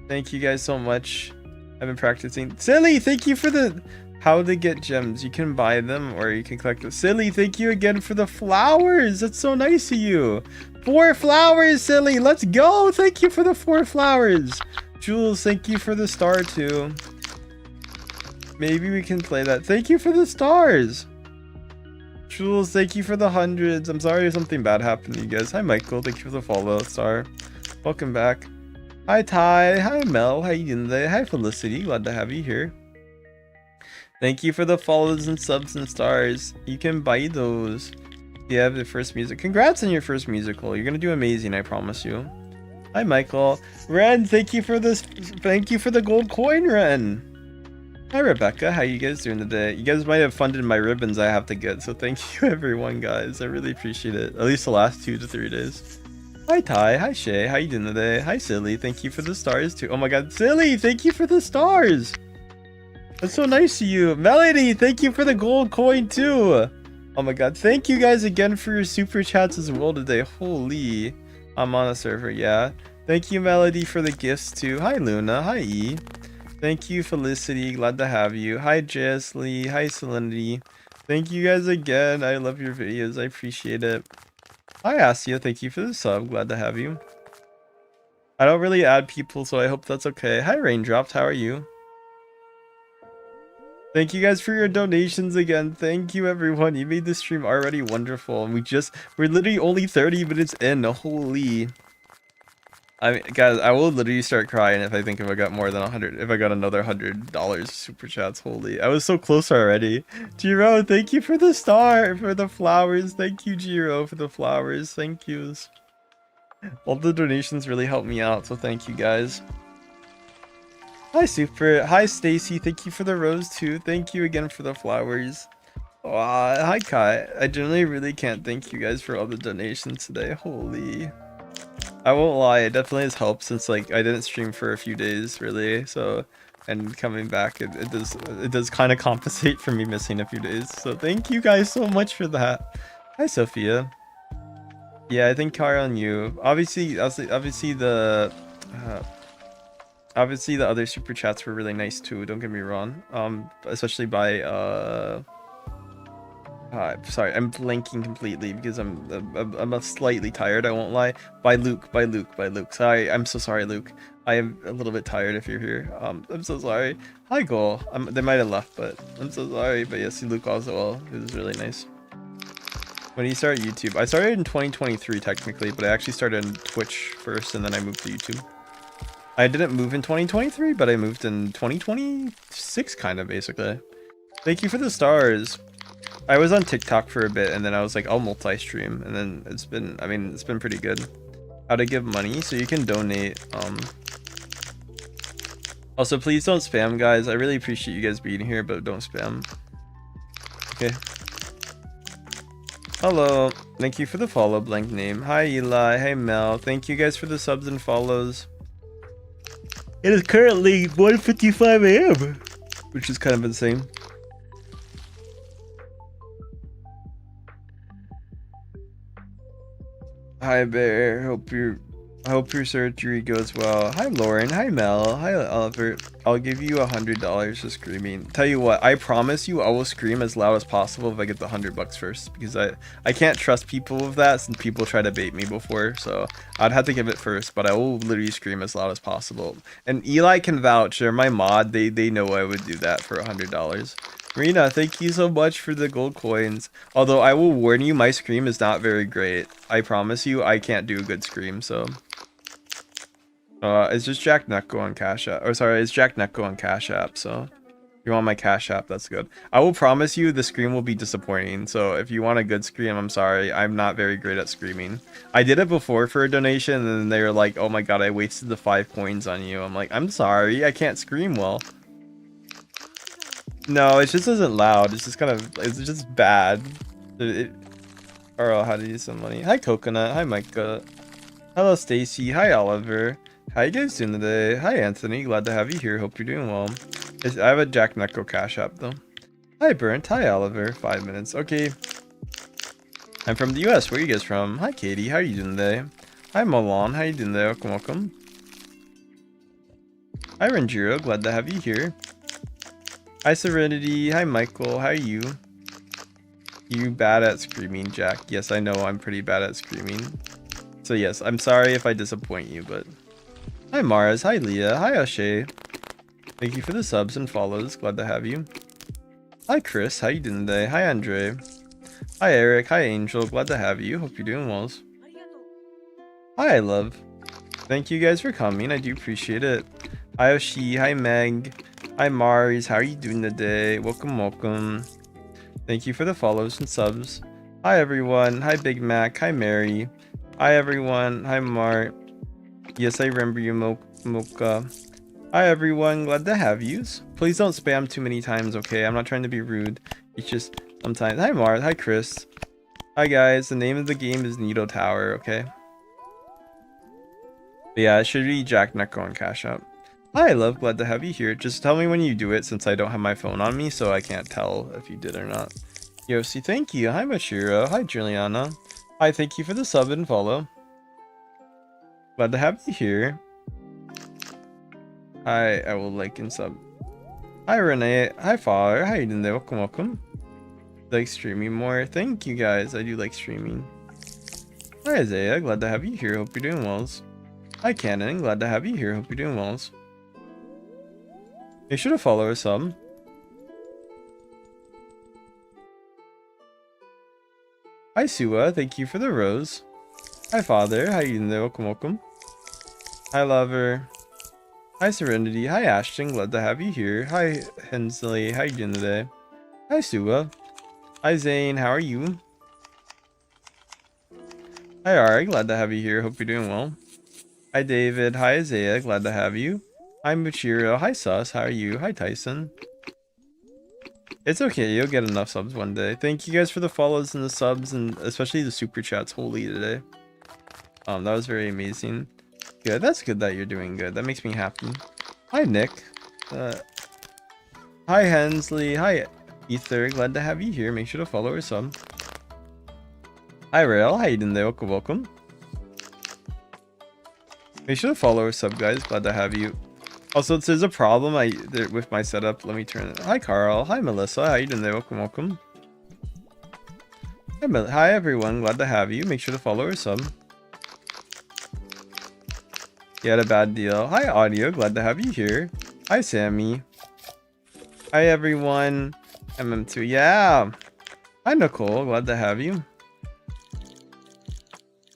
Thank you guys so much. I've been practicing. Silly, thank you for the how to get gems. You can buy them or you can collect them. Silly, thank you again for the flowers. That's so nice of you. 4 flowers, Silly. Let's go. Thank you for the 4 flowers. Jules, thank you for the star too. Maybe we can play that. Thank you for the stars. Jules, thank you for the hundreds. I'm sorry if something bad happened to you guys. Hi, Michael. Thank you for the follow, Star. Welcome back. Hi, Ty. Hi, Mel. How you doing today? Hi, Felicity. Glad to have you here. Thank you for the follows and subs and stars. You can buy those. You have the first music. Congrats on your first musical. You're gonna do amazing, I promise you. Hi, Michael. Ren, thank you for this. Thank you for the gold coin, Ren. Hi, Rebecca. How you guys doing today? You guys might have funded my ribbons I have to get, so thank you, everyone, guys. I really appreciate it. At least the last 2 to 3 days. Hi, Ty. Hi, Shay. How you doing today? Hi, Silly. Thank you for the stars, too. Oh my god, Silly, thank you for the stars. That's so nice of you. Melody, thank you for the gold coin, too. Oh my god, thank you guys again for your super chats as well today. Holy. I'm on a server, yeah. Thank you, Melody, for the gifts, too. Hi, Luna. Hi, E. Thank you, Felicity. Glad to have you. Hi, Jess Lee. Hi, Salinity. Thank you guys again. I love your videos. I appreciate it. Hi, Asia. Thank you for the sub. Glad to have you. I don't really add people, so I hope that's okay. Hi, Raindrops. How are you? Thank you guys for your donations again. Thank you, everyone. You made this stream already wonderful. And we're literally only 30 minutes in. Holy. I mean, guys, I will literally start crying if I think if I got more than 100, if I got another $100 super chats. Holy, I was so close already. Jiro, thank you for the star, for the flowers. Thank you, Jiro, for the flowers. Thank yous. All the donations really helped me out, so thank you guys. Hi, Super. Hi, Stacy. Thank you for the rose too. Thank you again for the flowers. Hi, Kai. I generally really can't thank you guys for all the donations today. Holy. I won't lie, it definitely has helped since like I didn't stream for a few days really, so and coming back it does kind of compensate for me missing a few days. So thank you guys so much for that. Hi, Sophia. Yeah, I think Kara on you. Obviously the other super chats were really nice too, don't get me wrong. Especially by sorry, I'm blanking completely because I'm slightly tired, I won't lie. By Luke. Sorry, I'm so sorry, Luke. I am a little bit tired if you're here. I'm so sorry. Hi, Goal. They might have left, but I'm so sorry. But yes, Luke also well. It was really nice. When did you start YouTube? I started in 2023 technically, but I actually started on Twitch first and then I moved to YouTube. I didn't move in 2023, but I moved in 2026 kind of basically. Thank you for the stars. I was on TikTok for a bit and then I was like, I'll multi-stream, and then it's been pretty good. How to give money, so you can donate. Also, please don't spam, guys. I really appreciate you guys being here, but don't spam. Okay. Hello. Thank you for the follow, blank name. Hi, Eli. Hey, Mel. Thank you guys for the subs and follows. It is currently 1:55 a.m., which is kind of insane. Hi, Bear. I hope your surgery goes well. Hi, Lauren. Hi, Mel. Hi, Oliver. I'll give you $100 for screaming. Tell you what, I promise you I will scream as loud as possible if I get the $100 first, because I can't trust people with that since people try to bait me before, so I'd have to give it first, but I will literally scream as loud as possible. And Eli can vouch, they're my mod, they know I would do that for $100. Marina, thank you so much for the gold coins. Although I will warn you, my scream is not very great. I promise you, I can't do a good scream, so. It's just Jacknyeko on Cash App. Or sorry, it's Jacknyeko on Cash App, so. If you want my Cash App, that's good. I will promise you, the scream will be disappointing. So if you want a good scream, I'm sorry. I'm not very great at screaming. I did it before for a donation, and then they were like, oh my god, I wasted the 5 coins on you. I'm like, I'm sorry, I can't scream well. No, it just isn't loud. It's just kind of, it's just bad. Or how to use some money. Hi, Coconut. Hi, Micah. Hello, Stacy. Hi, Oliver. How you guys doing today? Hi, Anthony. Glad to have you here. Hope you're doing well. I have a Jacknyeko Cash App, though. Hi, Burnt. Hi, Oliver. 5 minutes. Okay. I'm from the US. Where are you guys from? Hi, Katie. How are you doing today? Hi, Milan. How you doing today? Welcome, welcome. Hi, Renjiro. Glad to have you here. Hi, Serenity. Hi, Michael. How are you? You bad at screaming, Jack? Yes, I know I'm pretty bad at screaming. So yes, I'm sorry if I disappoint you, but... Hi, Mars. Hi, Leah. Hi, O'Shea. Thank you for the subs and follows. Glad to have you. Hi, Chris. How you doing today? Hi, Andre. Hi, Eric. Hi, Angel. Glad to have you. Hope you're doing well. Hi, love. Thank you guys for coming. I do appreciate it. Hi, Oshi. Hi, Meg. Hi, Mars. How are you doing today? Welcome, welcome. Thank you for the follows and subs. Hi, everyone. Hi, Big Mac. Hi, Mary. Hi, everyone. Hi, Mart. Yes, I remember you, Mocha. Hi, everyone. Glad to have yous. Please don't spam too many times, okay? I'm not trying to be rude. It's just sometimes. Hi, Mart. Hi, Chris. Hi, guys. The name of the game is Nido Tower, okay? But yeah, it should be Jacknyeko and Cash Out. Hi, love. Glad to have you here. Just tell me when you do it since I don't have my phone on me, so I can't tell if you did or not. Yossi, thank you. Hi, Mashiro. Hi, Juliana. Hi, thank you for the sub and follow. Glad to have you here. Hi, I will like and sub. Hi, Renee. Hi, Father. How you doing there? Welcome, welcome. Like streaming more. Thank you, guys. I do like streaming. Hi, Isaiah. Glad to have you here. Hope you're doing well. Hi, Cannon. Glad to have you here. Hope you're doing well. Make sure to follow or sub. Hi, Sua. Thank you for the rose. Hi, Father. How you doing there? Welcome, welcome. Hi, Lover. Hi, Serenity. Hi, Ashton. Glad to have you here. Hi, Hensley. How you doing today? Hi, Sua. Hi, Zane. How are you? Hi, Ari. Glad to have you here. Hope you're doing well. Hi, David. Hi, Isaiah. Glad to have you. Hi, Muchiro. Hi, Sus. How are you? Hi, Tyson. It's okay. You'll get enough subs one day. Thank you guys for the follows and the subs, and especially the super chats. Holy today. That was very amazing. Good. That's good that you're doing good. That makes me happy. Hi, Nick. Hi, Hensley. Hi, Ether. Glad to have you here. Make sure to follow or sub. Hi, Rail. How you doing there? Welcome, welcome. Make sure to follow or sub, guys. Glad to have you. Also, if there's a problem with my setup, let me turn it. Hi, Carl. Hi, Melissa. How you doing there? Welcome, welcome. Hi, everyone. Glad to have you. Make sure to follow or sub. You had a bad deal. Hi, Audio. Glad to have you here. Hi, Sammy. Hi, everyone. MM2. Yeah. Hi, Nicole. Glad to have you.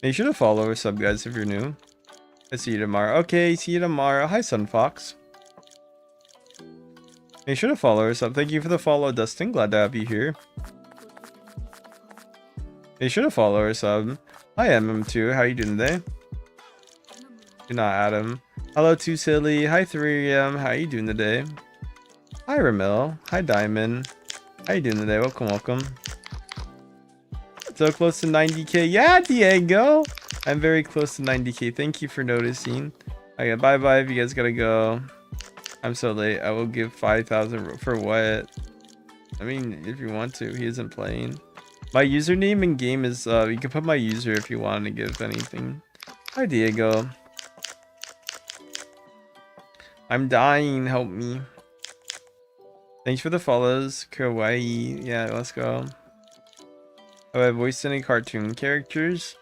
Make sure to follow or sub, guys, if you're new. I see you tomorrow. Okay, see you tomorrow. Hi, Sunfox. Make sure to follow or sub. Thank you for the follow, Dustin. Glad to have you here. Make sure to follow or sub. Hi, MM2. How you doing today? You're not Adam. Hello, Too Silly. Hi, 3am. How you doing today? Hi, Ramil. Hi, Diamond. How you doing today? Welcome, welcome. So close to 90k. Yeah, Diego. I'm very close to 90k. Thank you for noticing. Okay, bye-bye if you guys gotta go. I'm so late. I will give 5,000 for what? I mean, if you want to. He isn't playing. My username in game is, you can put my user if you want to give anything. Hi, Diego. I'm dying. Help me. Thanks for the follows. Kawaii. Yeah, let's go. Have I voiced any cartoon characters?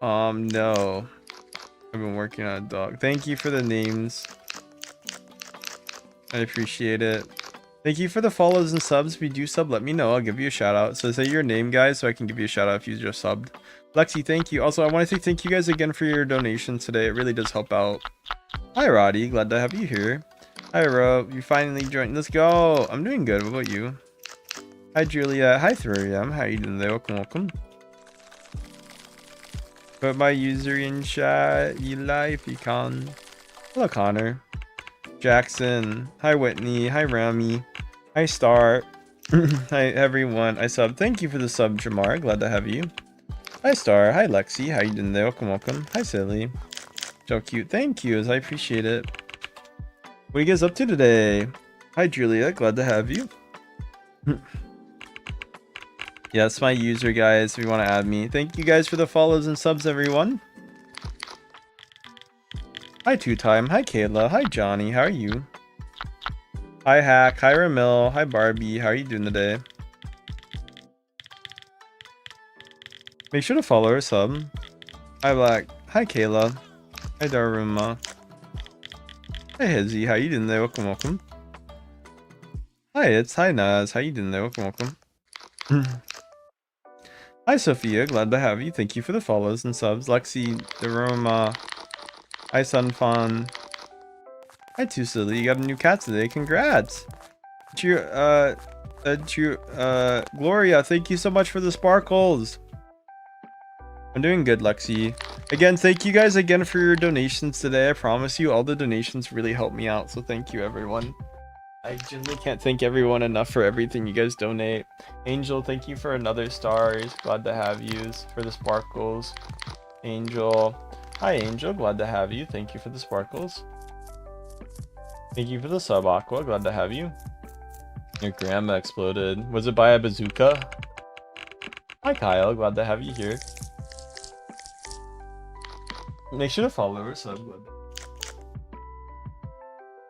No. I've been working on a dog. Thank you for the names. I appreciate it. Thank you for the follows and subs. If you do sub, let me know. I'll give you a shout out. So say your name, guys, so I can give you a shout out if you just subbed. Lexi, thank you. Also, I want to say thank you guys again for your donations today. It really does help out. Hi, Roddy. Glad to have you here. Hi, Rob. You finally joined. Let's go. I'm doing good. What about you? Hi, Julia. Hi, 3am. How you doing there? Welcome, welcome. Put my user in chat, Eli, if you can. Hello, Connor. Jackson. Hi, Whitney. Hi, Rami. Hi, Star. Hi, everyone. I sub. Thank you for the sub, Jamar. Glad to have you. Hi, Star. Hi, Lexi. How you doing there? Welcome, welcome. Hi, Silly. So cute. Thank you. I appreciate it. What are you guys up to today? Hi, Julia. Glad to have you. Yeah, that's my user, guys, if you want to add me. Thank you guys for the follows and subs, everyone. Hi, Two Time. Hi, Kayla. Hi, Johnny. How are you? Hi, Hack. Hi, Ramil. Hi, Barbie. How are you doing today? Make sure to follow or sub. Hi, Black. Hi, Kayla. Hi, Daruma. Hi, Hizzy. How you doing there? Welcome, welcome. Hi, it's Hi, Naz. How you doing there? Welcome, welcome. Hi, Sophia. Glad to have you. Thank you for the follows and subs. Lexi, Daroma. Hi, Sunfun. Hi, Too Silly. You got a new cat today. Congrats. Gloria, thank you so much for the sparkles. I'm doing good, Lexi. Again, thank you guys again for your donations today. I promise you all the donations really help me out, so thank you, everyone. I genuinely can't thank everyone enough for everything you guys donate. Angel, thank you for another stars. Glad to have you for the sparkles. Angel. Hi, Angel. Glad to have you. Thank you for the sparkles. Thank you for the sub, Aqua. Glad to have you. Your grandma exploded. Was it by a bazooka? Hi, Kyle. Glad to have you here. Make sure to follow her sub.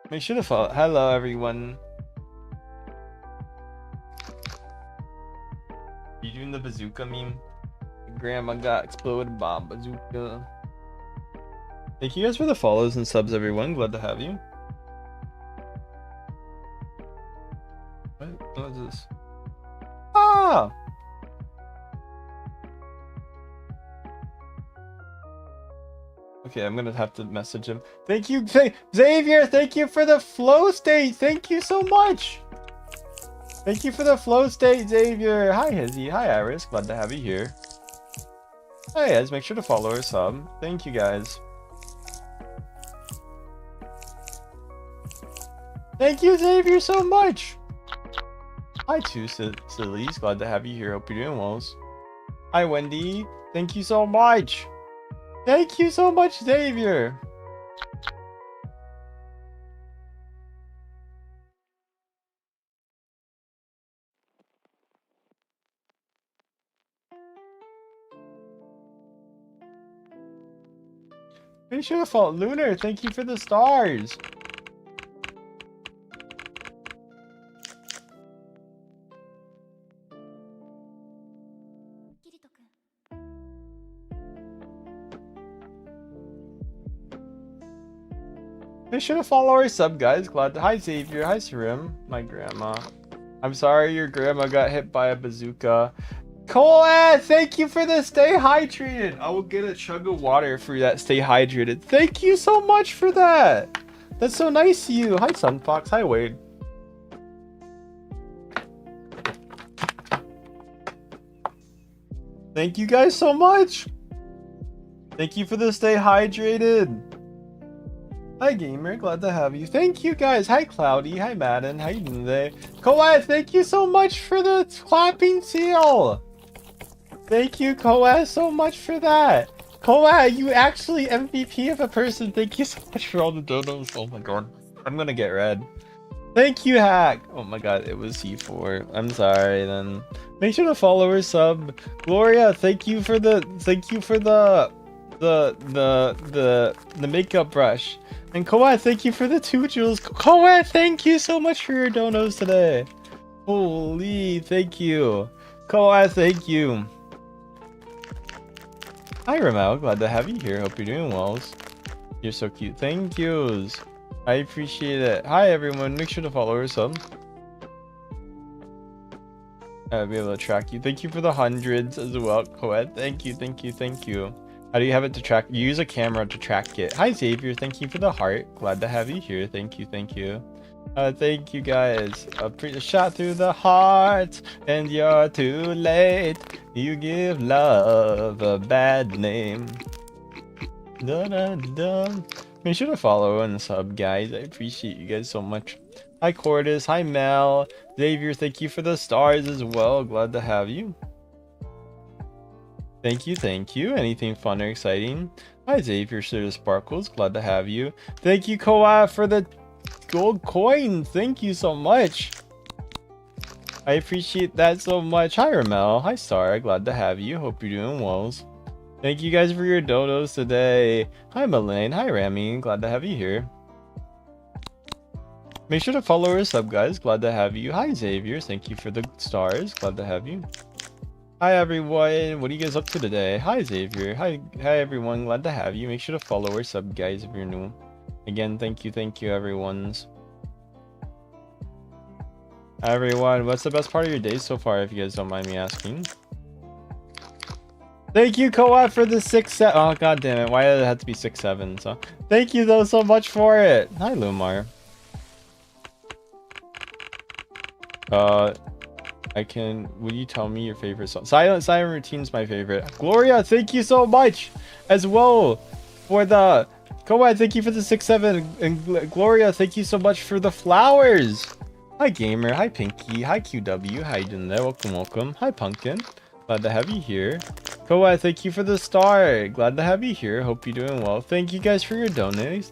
Make sure to follow. Hello, everyone. You doing the bazooka meme? Grandma got exploded by a bazooka. Thank you guys for the follows and subs, everyone. Glad to have you. What is this? Ah! Okay, I'm gonna have to message him. Thank you, Xavier. Thank you for the flow state. Thank you so much. Thank you for the flow state, Xavier. Hi, Hizzy. Hi, Iris. Glad to have you here. Hi, guys. Make sure to follow our sub. Thank you, guys. Thank you, Xavier, so much. Hi, Two Sillies. Glad to have you here. Hope you're doing well. Hi, Wendy. Thank you so much. Thank you so much, Xavier. Make sure to follow Lunar. Thank you for the stars. Make sure to follow our sub, guys. Glad to. Hi, Xavier. Hi, Sarim. My grandma. I'm sorry your grandma got hit by a bazooka. Cole, thank you for the stay hydrated. I will get a chug of water for that stay hydrated. Thank you so much for that. That's so nice of you. Hi, Sunfox. Hi, Wade. Thank you guys so much. Thank you for the stay hydrated. Hi, Gamer. Glad to have you. Thank you, guys. Hi, Cloudy. Hi, Madden. How you doing today? Koa, thank you so much for the clapping seal. Thank you, Koa, so much for that. Koa, you actually MVP of a person. Thank you so much for all the donos. Oh my god. I'm gonna get red. Thank you, Hack. Oh my god, it was C4. I'm sorry then. Make sure to follow her sub. Gloria, thank you for the makeup brush. And Koa, thank you for the 2 jewels. Koa, thank you so much for your donos today. Holy, thank you. Koa, thank you. Hi, Ramel. Glad to have you here. Hope you're doing well. You're so cute. Thank yous. I appreciate it. Hi, everyone. Make sure to follow her sub. I'll be able to track you. Thank you for the hundreds as well, Koa. Thank you, thank you, thank you. How do you have it to track? You use a camera to track it. Hi, Xavier. Thank you for the heart. Glad to have you here. Thank you, thank you. Thank you, guys. A shot through the heart, and you're too late. You give love a bad name. Dun, dun, dun. Make sure to follow and sub, guys. I appreciate you guys so much. Hi, Cordis. Hi, Mel. Xavier, thank you for the stars as well. Glad to have you. Thank you, thank you. Anything fun or exciting? Hi, Xavier, Sir Sparkles. Glad to have you. Thank you, Koa, for the gold coin. Thank you so much. I appreciate that so much. Hi, Ramel. Hi, Star. Glad to have you. Hope you're doing well. Thank you guys for your donos today. Hi, Melaine. Hi, Rami. Glad to have you here. Make sure to follow our sub, guys. Glad to have you. Hi, Xavier. Thank you for the stars. Glad to have you. Hi, everyone. What are you guys up to today? Hi, Xavier. Hi, everyone. Glad to have you. Make sure to follow our sub, guys, if you're new. Again, thank you, everyone's. Everyone, what's the best part of your day so far, if you guys don't mind me asking? Thank you, Koa, for the 6-7. Oh, god damn it. Why did it have to be 6-7? So, thank you, though, so much for it. Hi, Lumar. Would you tell me your favorite song? Silent Routine's my favorite. Gloria, thank you so much as well for the... Koa, thank you for the 6-7. And Gloria, thank you so much for the flowers. Hi, Gamer. Hi, Pinky. Hi, QW. How you doing there? Welcome, welcome. Hi, Pumpkin. Glad to have you here. Koa, thank you for the star. Glad to have you here. Hope you're doing well. Thank you guys for your donations.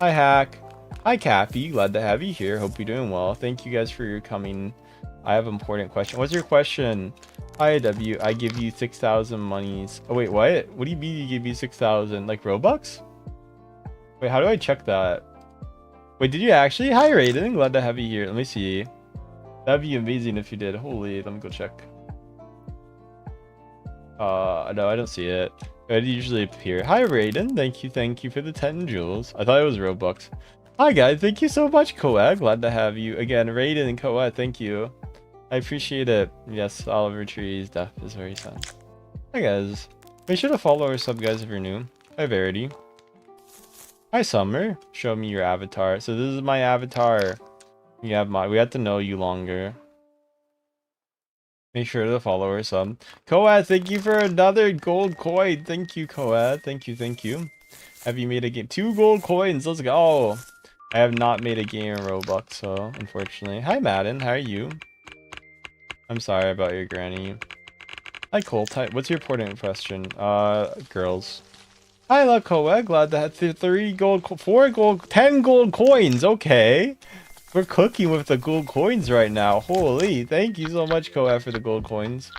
Hi, Hack. Hi, Cappy. Glad to have you here. Hope you're doing well. Thank you guys for your coming. I have an important question. What's your question? Hi, W. I give you 6,000 monies. Oh, wait, what? What do you mean you give you 6,000? Like Robux? Wait, how do I check that? Wait, did you actually? Hi, Raiden. Glad to have you here. Let me see. That'd be amazing if you did. Holy, let me go check. No, I don't see it. It usually appear. Hi, Raiden. Thank you for the 10 jewels. I thought it was Robux. Hi, guys. Thank you so much, Koa. Glad to have you again. Raiden and Koa, thank you. I appreciate it. Yes, Oliver Tree's death is very sad. Hi, guys. Make sure to follow or sub, guys, if you're new. Hi, Verity. Hi, Summer. Show me your avatar. So this is my avatar. We have to know you longer. Make sure to follow or sub. Koa, thank you for another gold coin. Thank you, Koa. Thank you. Have you made a game? 2 gold coins. Let's go. I have not made a game in Roblox, so unfortunately. Hi, Madden. How are you? I'm sorry about your granny. Hi, Cole. What's your important question? Girls. Hi, La Koa. Glad to have 3 gold, 4 gold, 10 gold coins. Okay. We're cooking with the gold coins right now. Holy. Thank you so much, Koa, for the gold coins.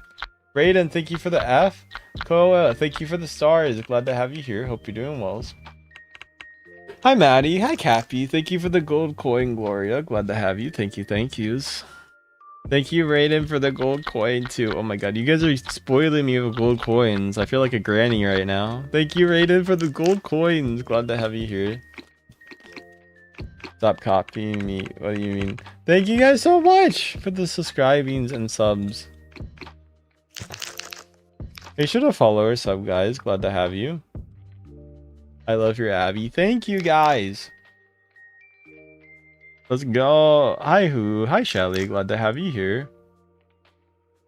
Raiden, thank you for the F. Koa, thank you for the stars. Glad to have you here. Hope you're doing well. Hi, Maddie. Hi, Cappy. Thank you for the gold coin, Gloria. Glad to have you. Thank yous. Thank you, Raiden, for the gold coin, too. Oh my god, you guys are spoiling me with gold coins. I feel like a granny right now. Thank you, Raiden, for the gold coins. Glad to have you here. Stop copying me. What do you mean? Thank you guys so much for the subscribings and subs. Make sure to follow or sub, guys. Glad to have you. I love your Abby. Thank you, guys. Let's go. Hi, Who. Hi, Shelly. Glad to have you here.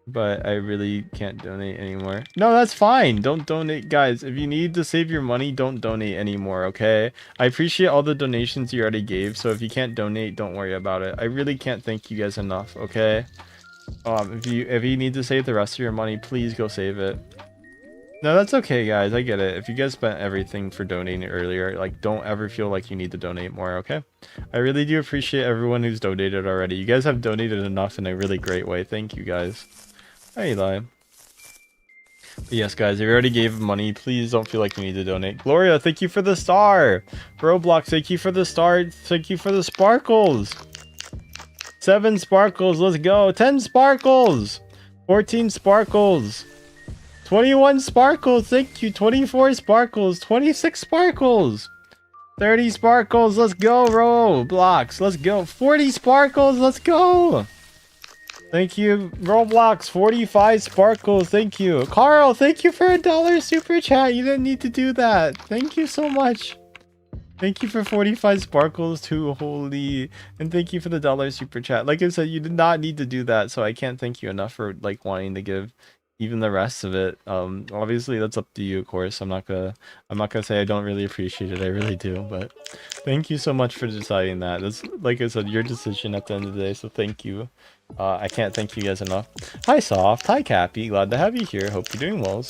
But I really can't donate anymore. No, that's fine. Don't donate, guys. If you need to save your money, don't donate anymore, okay? I appreciate all the donations you already gave. So if you can't donate, don't worry about it. I really can't thank you guys enough, okay? If you need to save the rest of your money, please go save it. No, that's okay, guys. I get it. If you guys spent everything for donating earlier, like, don't ever feel like you need to donate more, okay? I really do appreciate everyone who's donated already. You guys have donated enough in a really great way. Thank you, guys. Hi, Eli. But yes, guys, if you already gave money, please don't feel like you need to donate. Gloria, thank you for the star. Roblox, thank you for the star. Thank you for the sparkles. 7 sparkles. Let's go. 10 sparkles. 14 sparkles. 21 sparkles, thank you. 24 sparkles, 26 sparkles, 30 sparkles, let's go. Roblox, let's go. 40 sparkles, let's go. Thank you, Roblox. 45 sparkles, thank you. Carl, thank you for $1 super chat. You didn't need to do that. Thank you so much. Thank you for 45 sparkles too, holy. And thank you for the $1 super chat. Like I said, you did not need to do that, so I can't thank you enough for like wanting to give even the rest of it. Obviously that's up to you, of course. I'm not gonna say I don't really appreciate it. I really do, but thank you so much for deciding that. That's, like I said, your decision at the end of the day, so thank you. I can't thank you guys enough. Hi, Soft. Hi, Cappy. Glad to have you here. Hope you're doing well.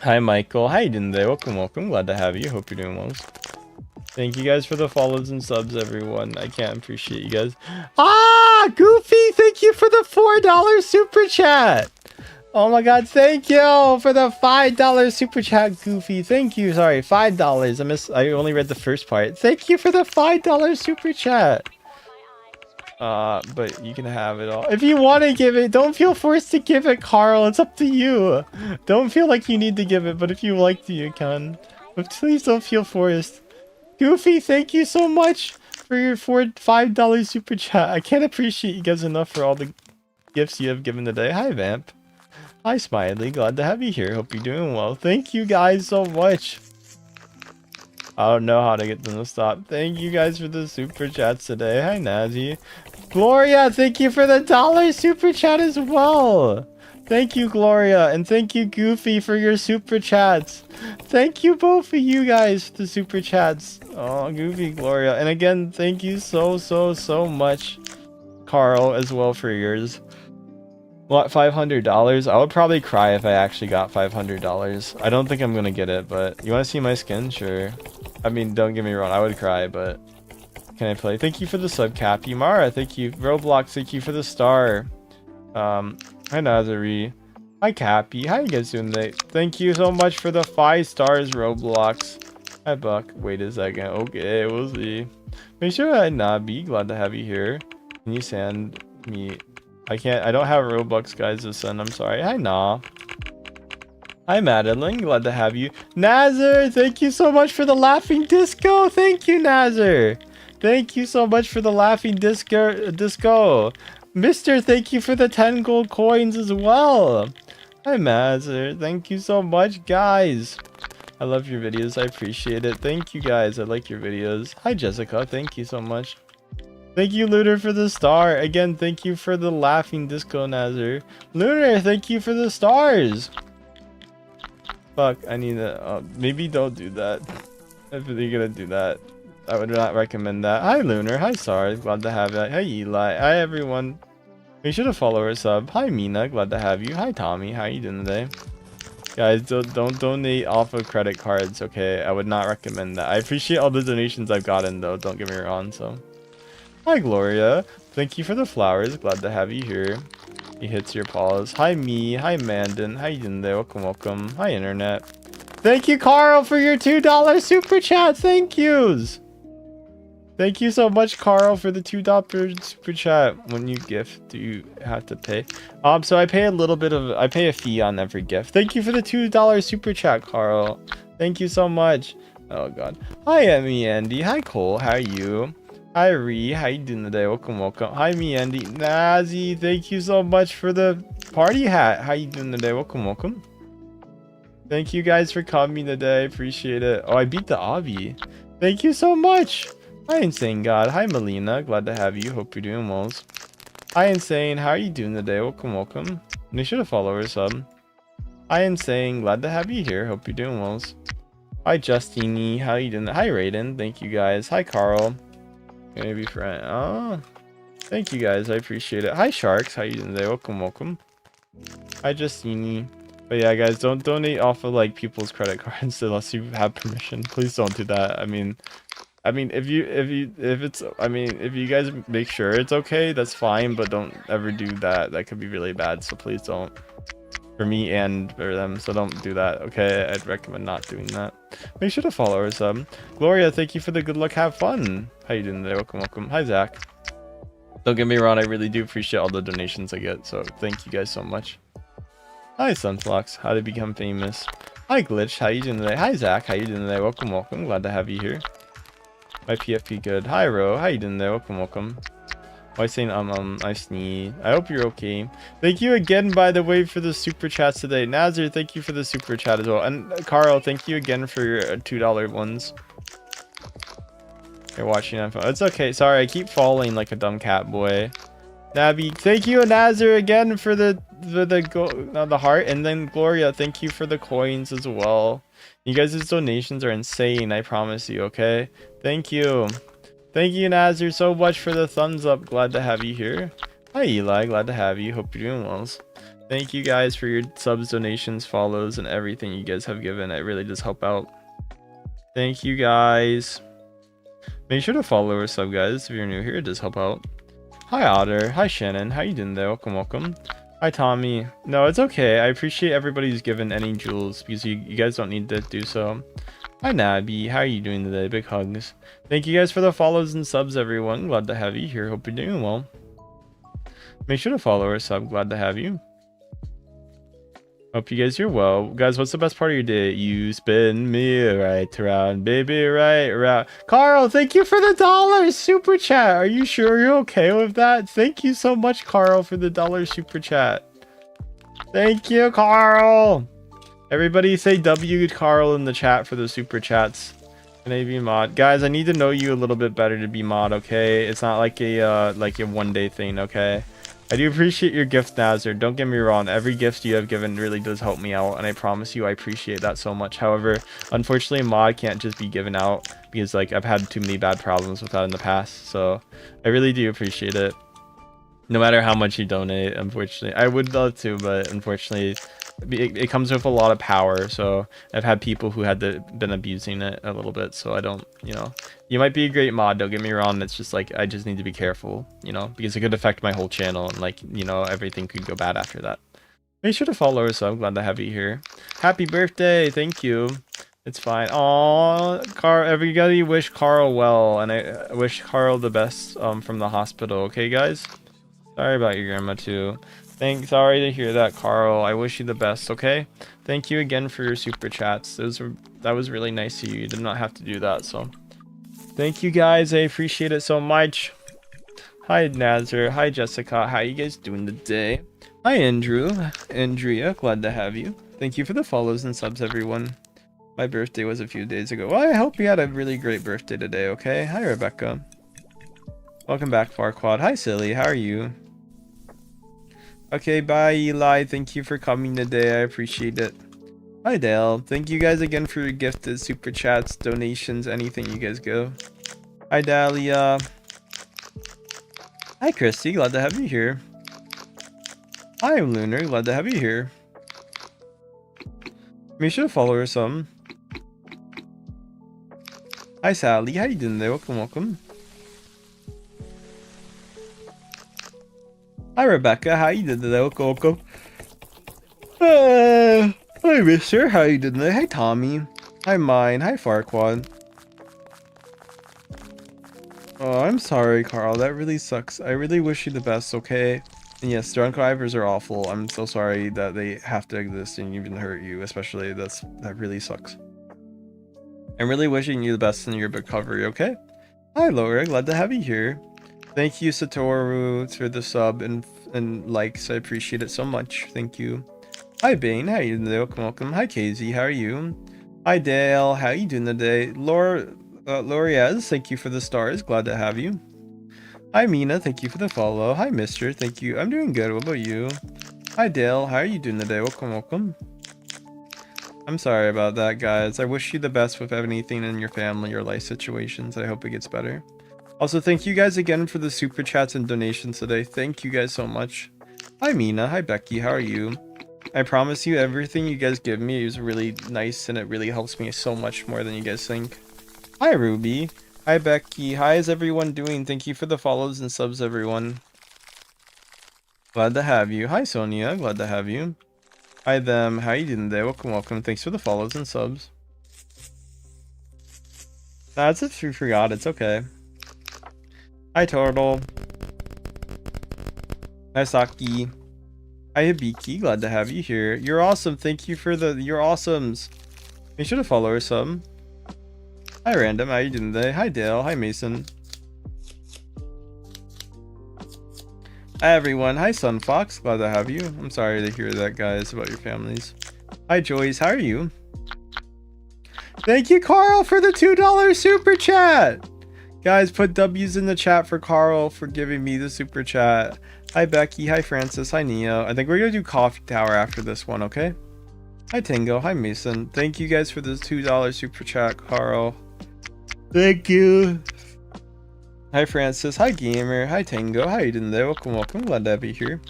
Hi, Michael. How you doing today? Welcome. Glad to have you. Hope you're doing well. Thank you guys for the follows and subs, everyone. I can't appreciate you guys. Ah, Goofy, thank you for the $4 super chat. Oh my god, thank you for the $5 super chat, Goofy. Thank you. Sorry, $5. I only read the first part. Thank you for the $5 super chat. But you can have it all. If you want to give it, don't feel forced to give it, Carl. It's up to you. Don't feel like you need to give it, but if you like to, you can. But please don't feel forced. Goofy, thank you so much for your $5 super chat. I can't appreciate you guys enough for all the gifts you have given today. Hi, Vamp. Hi, Smiley. Glad to have you here. Hope you're doing well. Thank you guys so much. I don't know how to get them to stop. Thank you guys for the super chats today. Hi, Nazi. Gloria, thank you for the $1 super chat as well. Thank you, Gloria. And thank you, Goofy, for your super chats. Thank you, both of you guys, for the super chats. Oh, Goofy, Gloria. And again, thank you so much, Carl, as well, for yours. What, $500? I would probably cry if I actually got $500. I don't think I'm gonna get it, but you want to see my skin? Sure. I mean, don't get me wrong, I would cry, but can I play? Thank you for the sub, Cappy. Mara, thank you. Roblox, thank you for the star. Hi, Nazari. Hi, Cappy. How you guys doing today? Thank you so much for the 5 stars, Roblox. Hi, Buck. Wait a second. Okay, we'll see. Make sure I Nabi. Glad to have you here. Can you send me... I don't have Robux, guys, to send. I'm sorry. Hi, Nah. Hi, Madeline. Glad to have you. Nazar, thank you so much for the laughing disco. Thank you, Nazar. Thank you so much for the laughing disco. Mister, thank you for the 10 gold coins as well. Hi, Nazar. Thank you so much, guys. I love your videos. I appreciate it. Thank you, guys. I like your videos. Hi, Jessica. Thank you so much. Thank you, Lunar, for the star. Again, thank you for the laughing disco, Nazar. Lunar, thank you for the stars. Fuck, I need to... maybe don't do that. If you're gonna do that, I would not recommend that. Hi, Lunar. Hi, Stars. Glad to have you. Hi, Eli. Hi, everyone. Make sure to follow or sub. Hi, Mina. Glad to have you. Hi, Tommy. How you doing today? Guys, don't donate off of credit cards, okay? I would not recommend that. I appreciate all the donations I've gotten, though. Don't get me wrong, so... Hi, Gloria. Thank you for the flowers. Glad to have you here. He hits your paws. Hi, me. Hi, Mandan. How you doing there? Welcome. Hi, Internet. Thank you, Carl, for your $2 super chat. Thank yous. Thank you so much, Carl, for the $2 super chat. When you gift, do you have to pay? So I pay I pay a fee on every gift. Thank you for the $2 super chat, Carl. Thank you so much. Oh, God. Hi, Emmy Andy. Hi, Cole. How are you? Hi, Ree. How you doing today? Welcome. Hi, me, Andy. Nazi, thank you so much for the party hat. How you doing today? Welcome. Thank you guys for coming today. Appreciate it. Oh, I beat the obby. Thank you so much. Hi, Insane God. Hi, Melina. Glad to have you. Hope you're doing well. Hi, Insane. How are you doing today? Welcome. Make sure to follow or sub. Hi, Insane. Glad to have you here. Hope you're doing well. Hi, Justini. How you doing? Hi, Raiden. Thank you guys. Hi, Carl. Maybe friend. Oh, thank you guys. I appreciate it. Hi, Sharks. How you doing today? Welcome. Hi, Justini. But yeah, guys, don't donate off of like people's credit cards unless you have permission. Please don't do that. I mean, if you guys make sure it's okay, that's fine. But don't ever do that. That could be really bad. So please don't. For me and for them, so don't do that, okay? I'd recommend not doing that. Make sure to follow or sub. Gloria, thank you for the good luck, have fun. How you doing today? Welcome. Hi, Zach. Don't get me wrong, I really do appreciate all the donations I get, so thank you guys so much. Hi, Sunflux. How to become famous. Hi, Glitch. How you doing today? Hi, Zach. How you doing today? Welcome. Glad to have you here. My PFP good. Hi, Ro. How you doing today? Welcome. Why saying I sneeze? I hope you're okay. Thank you again, by the way, for the super chats today. Nazir, thank you for the super chat as well. And Carl, thank you again for your $2 ones. You're watching on phone. It's okay. Sorry, I keep falling like a dumb cat boy. Nabi, thank you, Nazir, again for the heart, and then Gloria, thank you for the coins as well. You guys' donations are insane. I promise you. Okay. Thank you. Thank you, Nazir, so much for the thumbs up. Glad to have you here. Hi, Eli. Glad to have you. Hope you're doing well. Thank you guys for your subs, donations, follows, and everything you guys have given. It really does help out. Thank you, guys. Make sure to follow or sub, guys. If you're new here, it does help out. Hi, Otter. Hi, Shannon. How you doing there? Welcome. Hi, Tommy. No, it's okay. I appreciate everybody who's given any jewels because you guys don't need to do so. Hi, Nabi. How are you doing today? Big hugs. Thank you guys for the follows and subs, everyone. Glad to have you here. Hope you're doing well. Make sure to follow or sub. Glad to have you. Hope you guys are well. Guys, what's the best part of your day? You spin me right around, baby, right around. Carl, thank you for the $1 super chat. Are you sure you're okay with that? Thank you so much, Carl, for the $1 super chat. Thank you, Carl. Everybody say W Carl in the chat for the super chats. Can I be mod? Guys, I need to know you a little bit better to be mod, okay? It's not like a one-day thing, okay? I do appreciate your gift, Nazar. Don't get me wrong. Every gift you have given really does help me out, and I promise you I appreciate that so much. However, unfortunately, mod can't just be given out because like I've had too many bad problems with that in the past. So I really do appreciate it. No matter how much you donate, unfortunately. I would love to, but unfortunately it comes with a lot of power. So I've had people who had been abusing it a little bit. So I don't, you know, you might be a great mod, don't get me wrong. It's just like I just need to be careful, you know, because it could affect my whole channel and like, you know, everything could go bad after that. Make sure to follow her, so I'm glad to have you here. Happy birthday, thank you. It's fine. Aww, Carl, everybody wish Carl well, and I wish Carl the best from the hospital, okay guys? Sorry about your grandma too. Sorry to hear that, Carl. I wish you the best, okay? Thank you again for your super chats. That was really nice of you. You did not have to do that, so thank you guys. I appreciate it so much. Hi Nazar. Hi Jessica. How you guys doing today? Hi Andrew. Andrea, glad to have you. Thank you for the follows and subs, everyone. My birthday was a few days ago. Well, I hope you had a really great birthday today, okay? Hi Rebecca. Welcome back, Farquad. Hi Silly. How are you? Okay, bye Eli. Thank you for coming today. I appreciate it. Hi Dale. Thank you guys again for your gifted super chats, donations, anything you guys go. Hi Dahlia. Hi Christy. Glad to have you here. Hi Lunar. Glad to have you here. Make sure to follow her some. Hi Sally. How you doing there? Welcome, welcome. Hi Rebecca, how you doing today? Welcome. Hi Mister, how you doing today? Hi Tommy. Hi Mine. Hi Farquad. Oh, I'm sorry, Carl. That really sucks. I really wish you the best, okay? And yes, drunk drivers are awful. I'm so sorry that they have to exist and even hurt you, especially that really sucks. I'm really wishing you the best in your recovery, okay? Hi Laura, glad to have you here. Thank you, Satoru, for the sub and likes. I appreciate it so much. Thank you. Hi, Bane. How you doing? Welcome. Hi, Casey. How are you? Hi, Dale. How you doing today? Loriaz, thank you for the stars. Glad to have you. Hi, Mina. Thank you for the follow. Hi, Mister. Thank you. I'm doing good. What about you? Hi, Dale. How are you doing today? Welcome. I'm sorry about that, guys. I wish you the best with anything in your family or life situations. I hope it gets better. Also, thank you guys again for the super chats and donations today. Thank you guys so much. Hi, Mina. Hi, Becky. How are you? I promise you everything you guys give me is really nice and it really helps me so much more than you guys think. Hi, Ruby. Hi, Becky. How is everyone doing? Thank you for the follows and subs, everyone. Glad to have you. Hi, Sonia. Glad to have you. Hi, them. How you doing today? Welcome. Thanks for the follows and subs. That's if you forgot. It's okay. Hi Turtle. Hi Saki. Hi Hibiki, glad to have you here. You're awesome, thank you for your awesomes. Make sure to follow her some. Hi Random, how you doing today? Hi Dale, hi Mason. Hi everyone, hi Sunfox, glad to have you. I'm sorry to hear that, guys, about your families. Hi Joyce, how are you? Thank you Carl for the $2 super chat. Guys, put W's in the chat for Carl for giving me the super chat. Hi Becky, hi Francis, hi Neo. I think we're gonna do Coffee Tower after this one, okay? Hi Tango, hi Mason. Thank you guys for the $2 super chat, Carl. Thank you. Hi Francis, hi Gamer, hi Tango, how you doing there? Welcome, glad to have you here.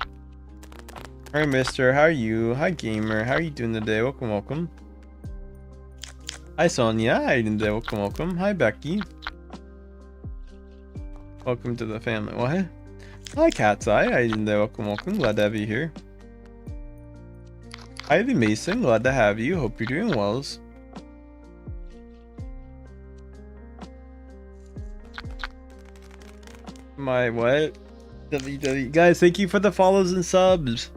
Hi Mister, how are you? Hi Gamer, how are you doing today? Welcome. Hi Sonia, how you doing today? Welcome. Hi Becky. Welcome to the family. What? Hi Cat's Eye. How you doing there? Welcome. Glad to have you here. Hi the Mason. Glad to have you. Hope you're doing well. My what? Guys, thank you for the follows and subs.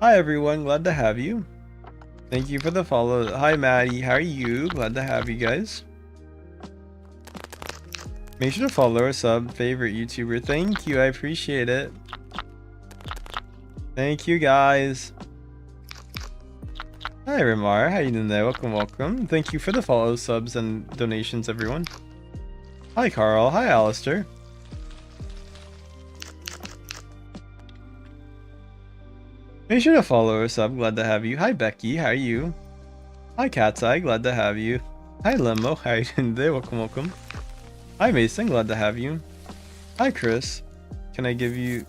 Hi everyone. Glad to have you. Thank you for the follow. Hi Maddie. How are you? Glad to have you guys. Make sure to follow our sub favorite YouTuber. Thank you. I appreciate it. Thank you guys. Hi Ramar, how you doing there? Welcome, welcome. Thank you for the follow, subs, and donations, everyone. Hi Carl, hi Alistair. Make sure to follow or sub, glad to have you. Hi Becky, how are you? Hi Cat's Eye, glad to have you. Hi Limo, how you doing today? Welcome, welcome. Hi Mason, glad to have you. Hi Chris. Can I give you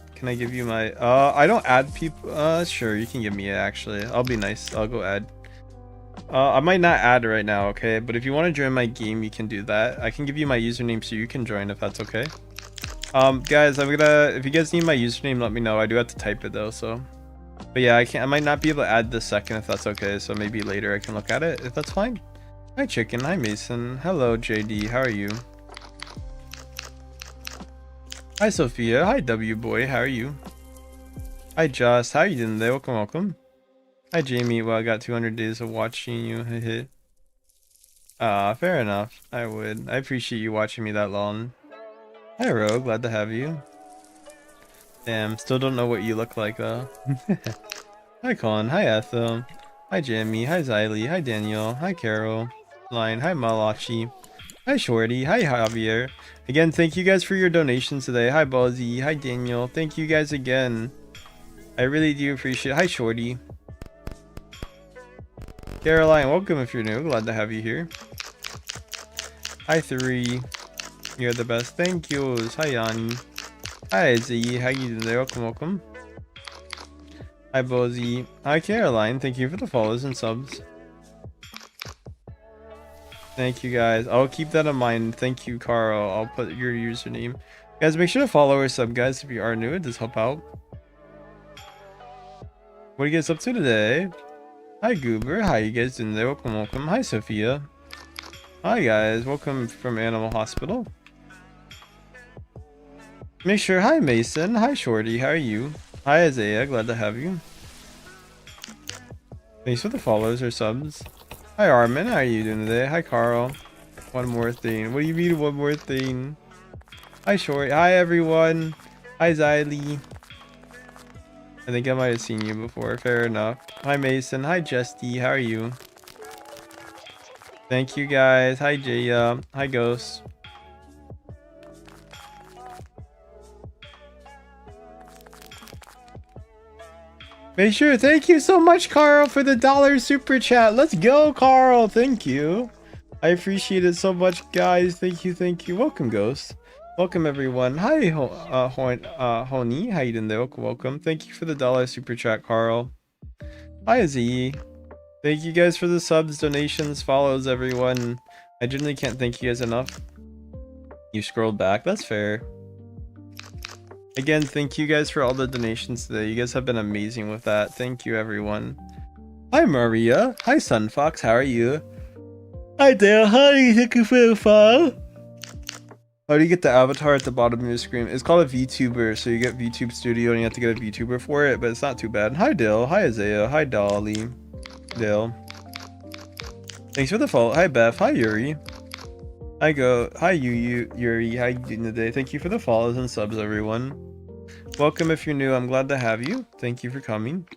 my I don't add people. Sure, you can give me it actually. I'll be nice. I'll go add. I might not add right now, okay? But if you want to join my game, you can do that. I can give you my username so you can join if that's okay. Guys, if you guys need my username, let me know. I do have to type it though, so. But yeah, I might not be able to add this second if that's okay, so maybe later I can look at it if that's fine. Hi Chicken, hi Mason. Hello JD, how are you? Hi Sophia, hi W Boy, how are you? Hi Joss, how you doing today? Welcome, welcome. Hi Jamie, well I got 200 days of watching you. Fair enough. I appreciate you watching me that long. Hi Ro, glad to have you. Damn, still don't know what you look like though. Hi Colin, hi Ethel. Hi Jamie, hi Xylee, hi Daniel, hi Carol. Line, hi Malachi. Hi Shorty, hi Javier. Again, thank you guys for your donations today. Hi Ballsy, hi Daniel. Thank you guys again. I really do appreciate it. Hi Shorty. Caroline, welcome if you're new. Glad to have you here. Hi 3. You're the best. Thank yous. Hi Yanni. Hi Z. How you doing there? Welcome, welcome. Hi Bozy. Hi Caroline. Thank you for the follows and subs. Thank you guys. I'll keep that in mind. Thank you, Carl. I'll put your username. Guys, make sure to follow or sub, guys, if you are new. It does help out. What are you guys up to today? Hi Goober. How you guys doing there? Welcome, welcome. Hi Sophia. Hi guys. Welcome from Animal Hospital. Make sure. Hi Mason. Hi Shorty. How are you? Hi Isaiah. Glad to have you. Thanks for the follows or subs. Hi Armin, how are you doing today? Hi Carl. One more thing. What do you mean one more thing? Hi Short. Hi everyone. Hi Xylee. I think I might have seen you before. Fair enough. Hi Mason. Hi Jesty. How are you? Thank you guys. Hi Jaya. Hi Ghost. Make sure. Thank you so much, Carl, for the $1 super chat. Let's go, Carl. Thank you. I appreciate it so much, guys. Thank you. Thank you. Welcome, Ghost. Welcome, everyone. Hi, Honey. How you doing there? Welcome, welcome. Thank you for the $1 super chat, Carl. Hi, Z. Thank you guys for the subs, donations, follows, everyone. I generally can't thank you guys enough. You scrolled back. That's fair. Again, thank you guys for all the donations today. You guys have been amazing with that. Thank you, everyone. Hi, Maria. Hi, Sunfox. How are you? Hi, Dale. Hi, thank you for the follow. How do you get the avatar at the bottom of your screen? It's called a VTuber, so you get VTube Studio and you have to get a VTuber for it, but it's not too bad. Hi, Dale. Hi, Isaiah. Hi, Dolly. Dale. Thanks for the follow. Hi, Beth. Hi, Yuri. Hi, Yuri. How you doing today? Thank you for the follows and subs, everyone. Welcome if you're new. I'm glad to have you. Thank you for coming.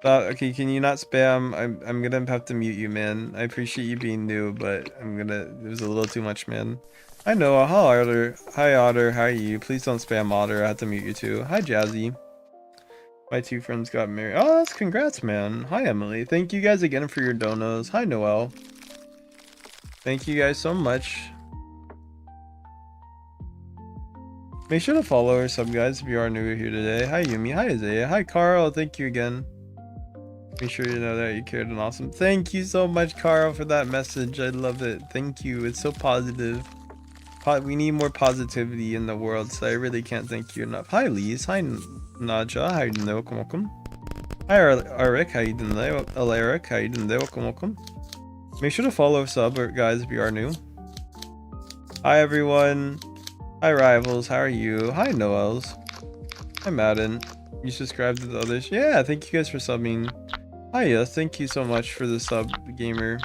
Okay, can you not spam? I'm gonna have to mute you, man. I appreciate you being new, but it was a little too much, man. Hi, Noah. Hi, Otter. Hi, Otter. How are you? Please don't spam Otter. I have to mute you too. Hi, Jazzy. My 2 friends got married. Oh, that's congrats, man. Hi, Emily. Thank you guys again for your donos. Hi, Noel. Thank you guys so much. Make sure to follow or sub, guys, if you are new here today. Hi, Yumi. Hi, Isaiah. Hi, Carl. Thank you again. Make sure you know that you cared and awesome. Thank you so much, Carl, for that message. I love it. Thank you. It's so positive. We need more positivity in the world, so I really can't thank you enough. Hi, Lise. Hi, Naja. How you doing there? Welcome, welcome. Hi, Eric. How you doing there? Alaric. How you doing there? Welcome, welcome. Make sure to follow sub, guys, if you are new. Hi, everyone. Hi, Rivals. How are you? Hi, Noels. Hi, Madden. You subscribe to the others? Yeah, thank you guys for subbing. Hiya, thank you so much for the sub, gamer.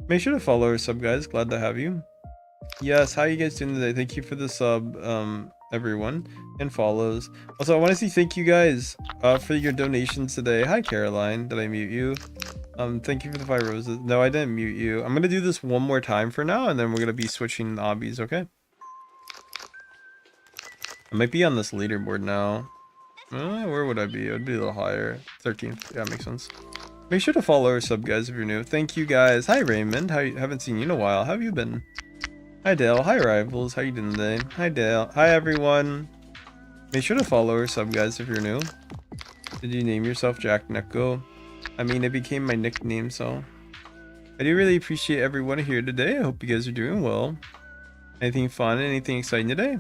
Make sure to follow or sub, guys. Glad to have you. Yes, how you guys doing today? Thank you for the sub. everyone, and follows. Also, I want to say thank you guys for your donations today. Hi, Caroline. Did I mute you? Thank you for the 5 roses. No, I didn't mute you. I'm gonna do this one more time for now, and then we're gonna be switching obbies, okay? I might be on this leaderboard now. Where would I be? It would be a little higher. 13th. Yeah, makes sense. Make sure to follow or sub, guys, if you're new. Thank you, guys. Hi, Raymond. Haven't seen you in a while. How have you been? Hi, Dale. Hi, Rivals. How you doing today? Hi, Dale. Hi, everyone. Make sure to follow or sub, guys, if you're new. Did you name yourself Jacknyeko? I mean, it became my nickname, so... I do really appreciate everyone here today. I hope you guys are doing well. Anything fun? Anything exciting today?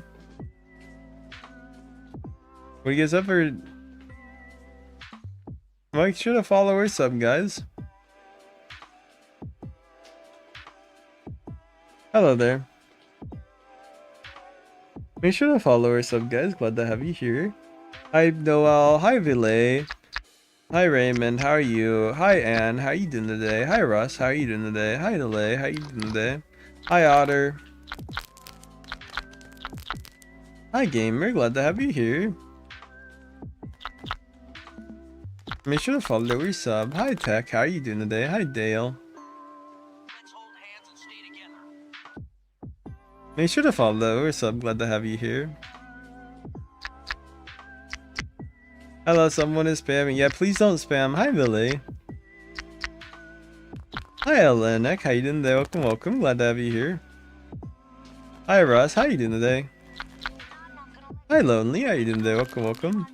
What do you guys up for? Make sure to follow or sub, guys. Hello there. Make sure to follow or sub, guys. Glad to have you here. Hi, Noel. Hi, Ville. Hi, Raymond. How are you? Hi, Anne. How you doing today? Hi, Russ. How are you doing today? Hi, Delay. How you doing today? Hi, Otter. Hi, Gamer. Glad to have you here. Make sure to follow or sub. Hi, Tech. How are you doing today? Hi, Dale. Make sure to follow or sub. Glad to have you here. Hello, someone is spamming. Yeah, please don't spam. Hi, Billy. Hi, Elenek. How you doing today? Welcome, welcome. Glad to have you here. Hi, Russ. How you doing today? Hi, Lonely. How you doing today? Welcome, welcome.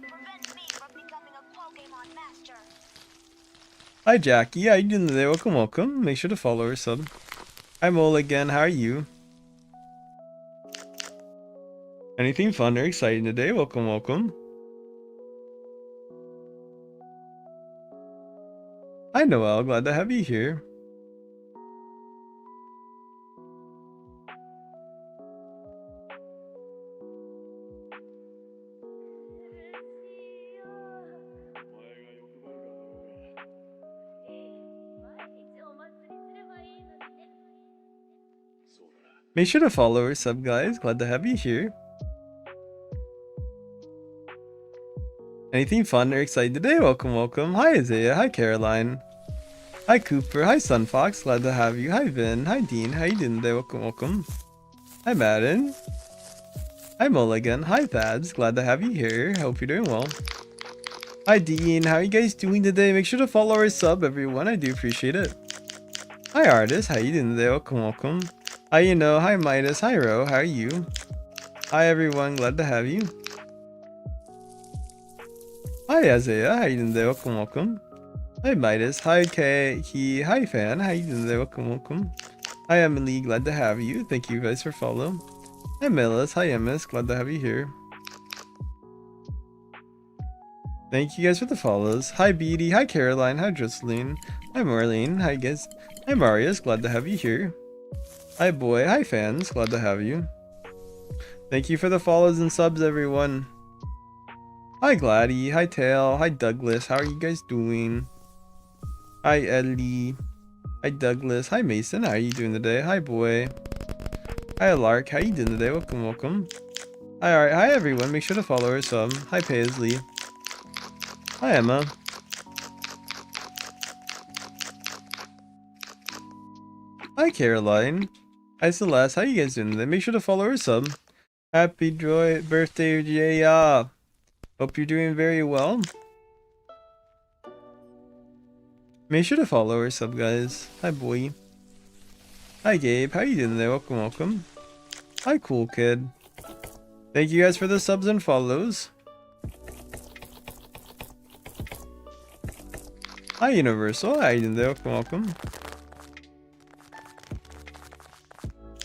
Hi, Jackie. How you doing today? Welcome, welcome. Make sure to follow or sub. Hi, Mole again. How are you? Anything fun or exciting today? Welcome, welcome. Hi, Noel. Glad to have you here. Make sure to follow or sub, guys. Glad to have you here. Anything fun or exciting today? Welcome, welcome. Hi, Isaiah. Hi, Caroline. Hi, Cooper. Hi, Sunfox. Glad to have you. Hi, Vin. Hi, Dean. How you doing today? Welcome, welcome. Hi, Madden. Hi, Mulligan. Hi, Thad's. Glad to have you here. Hope you're doing well. Hi, Dean. How are you guys doing today? Make sure to follow or sub, everyone. I do appreciate it. Hi, Artist. How you doing today? Welcome, welcome. Hi, you know. Hi, Midas. Hi, Ro. How are you? Hi, everyone. Glad to have you. Hi, Isaiah. How you doing today? Welcome, welcome. Hi, Midas. Hi, Kay. Hi, Fan. How you doing today? Welcome, welcome. Hi, Emily. Glad to have you. Thank you guys for following. Hi, Melis. Hi, Emis. Glad to have you here. Thank you guys for the follows. Hi, Beatty. Hi, Caroline. Hi, Jocelyn. Hi, Marlene. Hi, guys. Hi, Marius. Glad to have you here. Hi, Boy. Hi, fans. Glad to have you. Thank you for the follows and subs, everyone. Hi, Gladdy. Hi, Tail. Hi, Douglas. How are you guys doing? Hi, Ellie. Hi, Douglas. Hi, Mason. How are you doing today? Hi, Boy. Hi, Lark. How you doing today? Welcome, welcome. Hi, alright. Hi, everyone. Make sure to follow or sub. Hi, Paisley. Hi, Emma. Hi, Caroline. Hi, Celeste. How you guys doing today? Make sure to follow or sub. Happy birthday, Jaya. Hope you're doing very well. Make sure to follow or sub, guys. Hi, boy. Hi, Gabe. How you doing today? Welcome, welcome. Hi, cool kid. Thank you guys for the subs and follows. Hi, Universal. How you doing today? Welcome, welcome.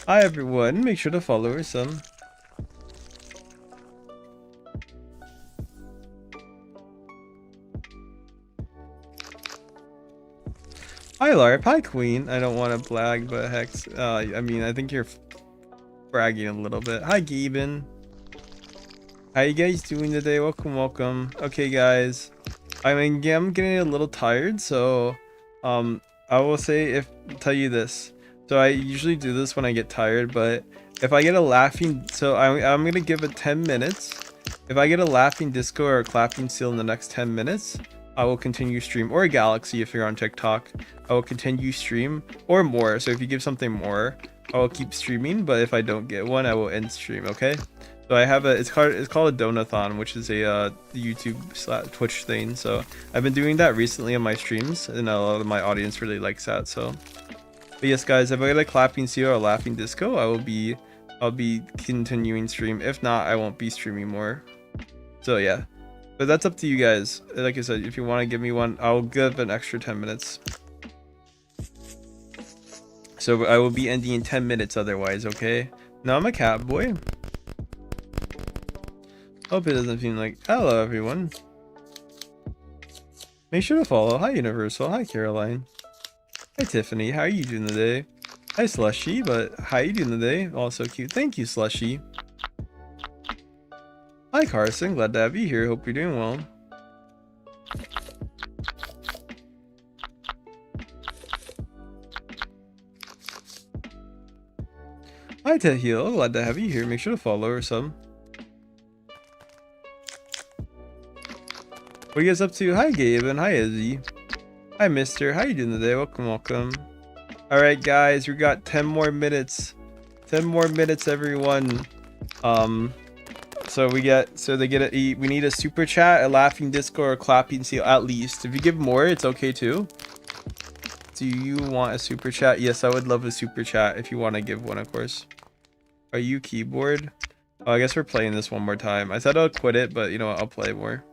Hi, everyone. Make sure to follow or sub. Hi, LARP. Hi, Queen. I don't want to blag, but Hex. I mean, I think you're bragging a little bit. Hi, Gaben. How you guys doing today? Welcome, welcome. Okay, guys. I'm getting a little tired, so I will tell you this. So I usually do this when I get tired, but If I get a laughing, so I'm gonna give it 10 minutes. If I get a laughing disco or a clapping seal in the next 10 minutes, I will continue stream, or a galaxy if you're on TikTok. I will continue stream or more. So if you give something more, I will keep streaming. But if I don't get one, I will end stream. Okay. So I have it's called a donathon, which is a YouTube / Twitch thing. So I've been doing that recently on my streams, and a lot of my audience really likes that. So, but yes, guys, if I get a clapping seal or a laughing disco, I'll be continuing stream. If not, I won't be streaming more. So yeah, but that's up to you guys. Like I said, if you want to give me one, I'll give an extra 10 minutes. So I will be ending in 10 minutes otherwise, okay? No, I'm a cat boy. Hope it doesn't seem like... Hello, everyone. Make sure to follow. Hi, Universal. Hi, Caroline. Hi, Tiffany. How are you doing today? Hi, Slushy, but how are you doing today? Also cute. Thank you, Slushy. Hi, Carson. Glad to have you here. Hope you're doing well. Hi, Tehil. Glad to have you here. Make sure to follow or sub. What are you guys up to? Hi, Gabe, and hi, Izzy. Hi, Mister. How you doing today? Welcome, welcome. All right, guys, we got 10 more minutes. 10 more minutes, everyone. So they get we need a super chat, a laughing disco, or a clapping seal at least. If you give more, it's okay too. Do you want a super chat? Yes, I would love a super chat if you want to give one, of course. Are you keyboard? Oh, I guess we're playing this one more time. I said I'll quit it, but you know what? I'll play more.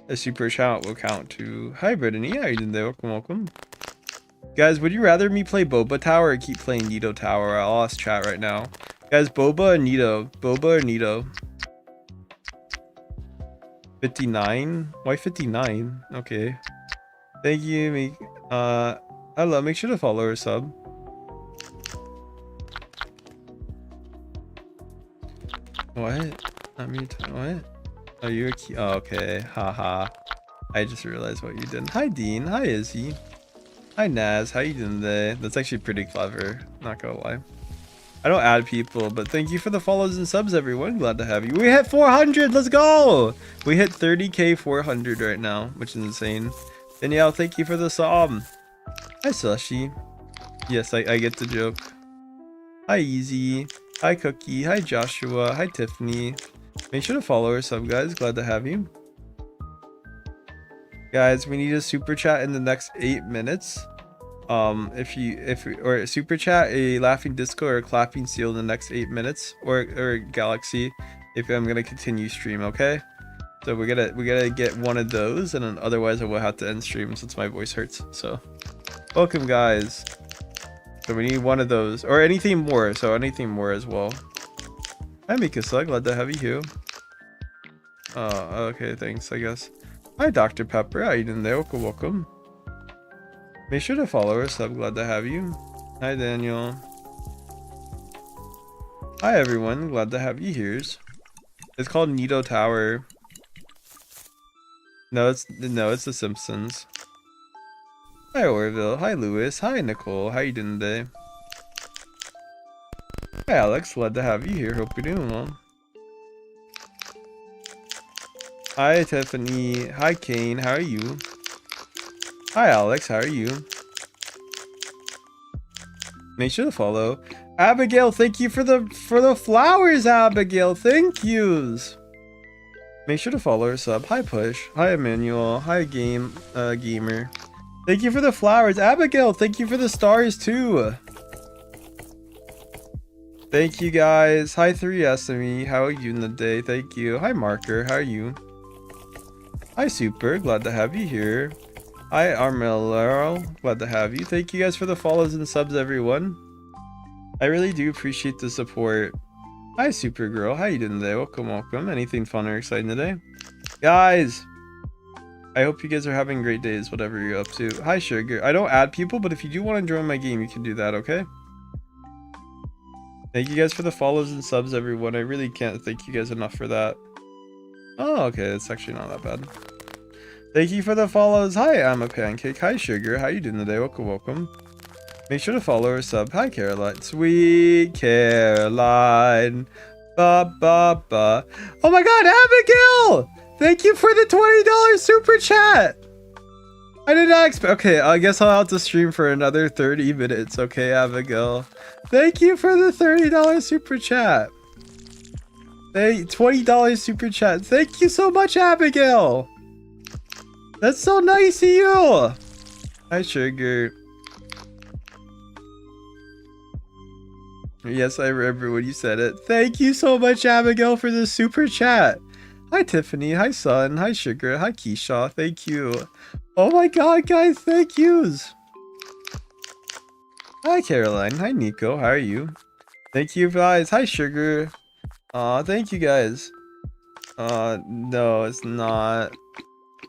A super shout will count to... Hi, Brittany. How are you doing there? Welcome, welcome. Guys, would you rather me play Boba Tower or keep playing Nito Tower? I'll ask chat right now. Guys, Boba or Nito? Boba or Nito? 59? Why 59? Okay. Thank you. Hello. Make sure to follow or sub. What? Not me. What? Are you a key? Oh, okay. Haha. I just realized what you did. Hi, Dean. Hi, Izzy. Hi, Naz. How you doing today? That's actually pretty clever. Not gonna lie. I don't add people, but thank you for the follows and subs, everyone. Glad to have you. We hit 400. Let's go. We hit 30k 400 right now, which is insane. Danielle, thank you for the sub. Hi, Slushy. Yes, I get the joke. Hi, Easy. Hi, Cookie. Hi, Joshua. Hi, Tiffany. Make sure to follow or sub, guys. Glad to have you. Guys, we need a super chat in the next 8 minutes. Or super chat, a laughing disco, or a clapping seal in the next 8 minutes, or a galaxy if I'm gonna continue stream, okay? So we gotta get one of those, and then otherwise I will have to end stream since my voice hurts. So welcome, guys. So we need one of those, or anything more. So anything more as well. Hi, Mikasa, glad to have you here. Oh, okay, thanks, I guess. Hi, Dr. Pepper, how you doing there? Welcome, welcome. Make sure to follow us, I'm glad to have you. Hi, Daniel. Hi, everyone, glad to have you here. It's called Nito Tower. No, it's The Simpsons. Hi, Orville. Hi, Lewis. Hi, Nicole. How you doing today? Hi, Alex. Glad to have you here. Hope you're doing well. Hi, Tiffany. Hi, Kane. How are you? Hi, Alex. How are you? Make sure to follow. Abigail, thank you for the flowers, Abigail. Thank yous. Make sure to follow or sub. Hi, Push. Hi, Emmanuel. Hi, Gamer. Thank you for the flowers. Abigail, thank you for the stars, too. Thank you, guys. Hi, 3SME. How are you in the day? Thank you. Hi, Marker. How are you? Hi, Super. Glad to have you here. Hi, Armelero. Glad to have you. Thank you guys for the follows and subs, everyone. I really do appreciate the support. Hi, Supergirl. How you doing today? Welcome, welcome. Anything fun or exciting today? Guys, I hope you guys are having great days, whatever you're up to. Hi, Sugar. I don't add people, but if you do want to join my game, you can do that, okay? Thank you guys for the follows and subs, everyone. I really can't thank you guys enough for that. Oh, okay. It's actually not that bad. Thank you for the follows. Hi, I'm a pancake. Hi, Sugar. How you doing today? Welcome, welcome. Make sure to follow or sub. Hi, Caroline. Sweet Caroline. Ba ba ba. Oh my god, Abigail! Thank you for the $20 super chat! I did not expect. Okay, I guess I'll have to stream for another 30 minutes. Okay, Abigail. Thank you for the $30 super chat. $20 super chat. Thank you so much, Abigail. That's so nice of you. Hi, Sugar. Yes, I remember when you said it. Thank you so much, Abigail, for the super chat. Hi, Tiffany. Hi, Sun. Hi, Sugar. Hi, Keisha. Thank you. Oh my god, guys. Thank yous. Hi, Caroline. Hi, Nico. How are you? Thank you, guys. Hi, Sugar. Thank you, guys. No, it's not.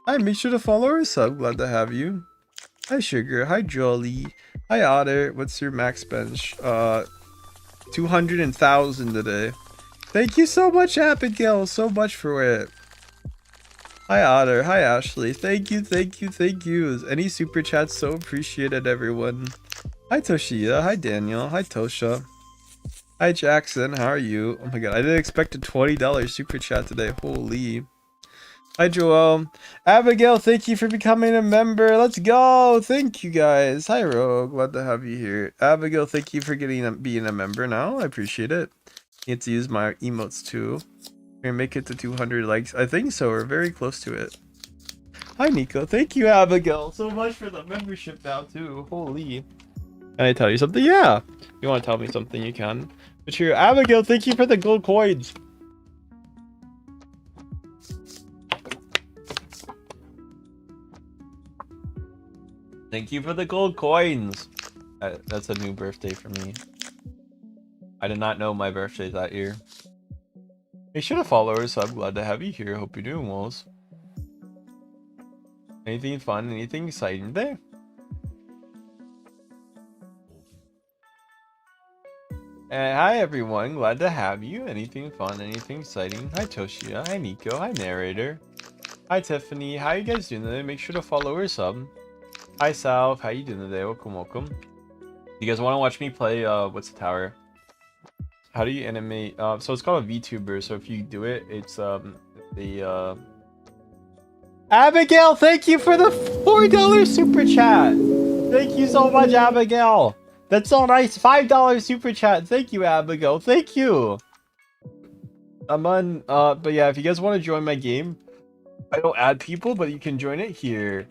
Hi, make sure to follow or sub. Glad to have you. Hi, Sugar. Hi, Jolly. Hi, Otter. What's your max bench? 200,000 today. Thank you so much, Abigail. So much for it. Hi, Otter. Hi, Ashley. Thank you, thank you, thank you. Any super chats so appreciated, everyone. Hi, Toshia. Hi, Daniel. Hi, Tosha. Hi, Jackson. How are you? Oh my god, I didn't expect a $20 super chat today. Holy. Hi, Joel. Abigail, thank you for becoming a member. Let's go. Thank you, guys. Hi, Rogue. Glad to have you here. Abigail, thank you for being a member now. I appreciate it. You get to use my emotes too. We're gonna make it to 200 likes. I think so. We're very close to it. Hi, Nico. Thank you, Abigail, so much for the membership now too. Holy. Can I tell you something? Yeah. If you want to tell me something, you can. But here, Abigail, thank you for the gold coins. Thank you for the gold coins. That's a new birthday for me. I did not know my birthday that year. Make sure to follow us. So I'm glad to have you here. Hope you're doing well. Anything fun? Anything exciting there? Hi everyone, glad to have you. Anything fun? Anything exciting? Hi Toshia. Hi Nico. Hi Narrator. Hi Tiffany. How you guys doing today? Make sure to follow or sub. Hi Salve. How you doing today? Welcome, welcome. You guys want to watch me play? What's the tower? How do you animate? So it's called a VTuber. So if you do it, it's the Abigail, thank you for the $4 super chat. Thank you so much, Abigail. That's so nice. $5 super chat. Thank you, Abigail. Thank you. I'm on. But yeah, if you guys want to join my game, I don't add people, but you can join it here.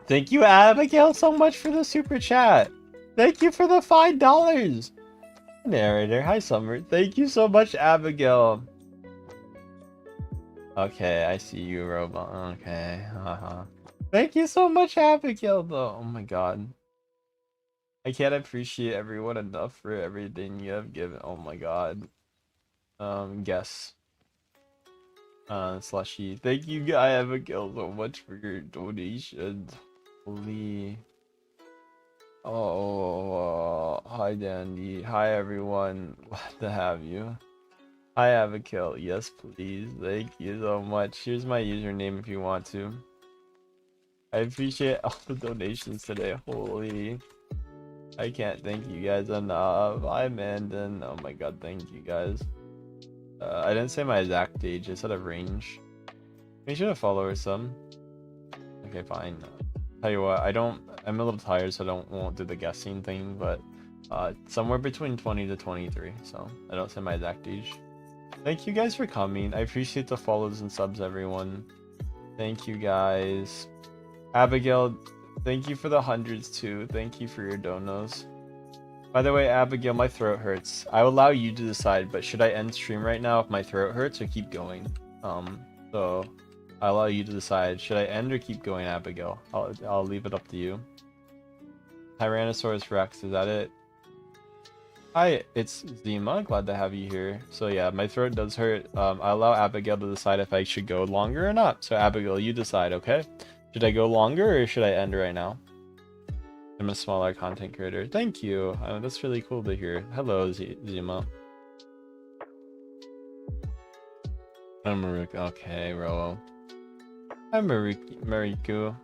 Thank you, Abigail, so much for the super chat. Thank you for the $5. Narrator, hi Summer. Thank you so much, Abigail. Okay, I see you, Robot. Okay, Thank you so much, Abigail, though. Oh my god. I can't appreciate everyone enough for everything you have given. Oh my god. Guess. Slushy. Thank you, Abigail, so much for your donations. Holy. Oh, hi Dandy. Hi everyone. Glad to have you. Hi Abigail. Yes, please. Thank you so much. Here's my username if you want to. I appreciate all the donations today. Holy. I can't thank you guys enough. Hi Mandan. Oh my god, thank you guys. I didn't say my exact age, I said a range. Make sure to follow or some. Okay, fine. Tell you what, I'm a little tired, so won't do the guessing thing, but somewhere between 20 to 23, so I don't say my exact age. Thank you guys for coming. I appreciate the follows and subs, everyone. Thank you guys. Abigail, thank you for the hundreds too. Thank you for your donos. By the way, Abigail, my throat hurts. I will allow you to decide, but should I end stream right now if my throat hurts or keep going? So I'll allow you to decide. Should I end or keep going, Abigail? I'll leave it up to you. Tyrannosaurus Rex, is that it? Hi, it's Zima. Glad to have you here. So yeah, my throat does hurt. I'll allow Abigail to decide if I should go longer or not. So Abigail, you decide, okay? Should I go longer or should I end right now? I'm a smaller content creator. Thank you. That's really cool to hear. Hello, Zima. I'm Maruka. Okay, Ro. I'm Mariku.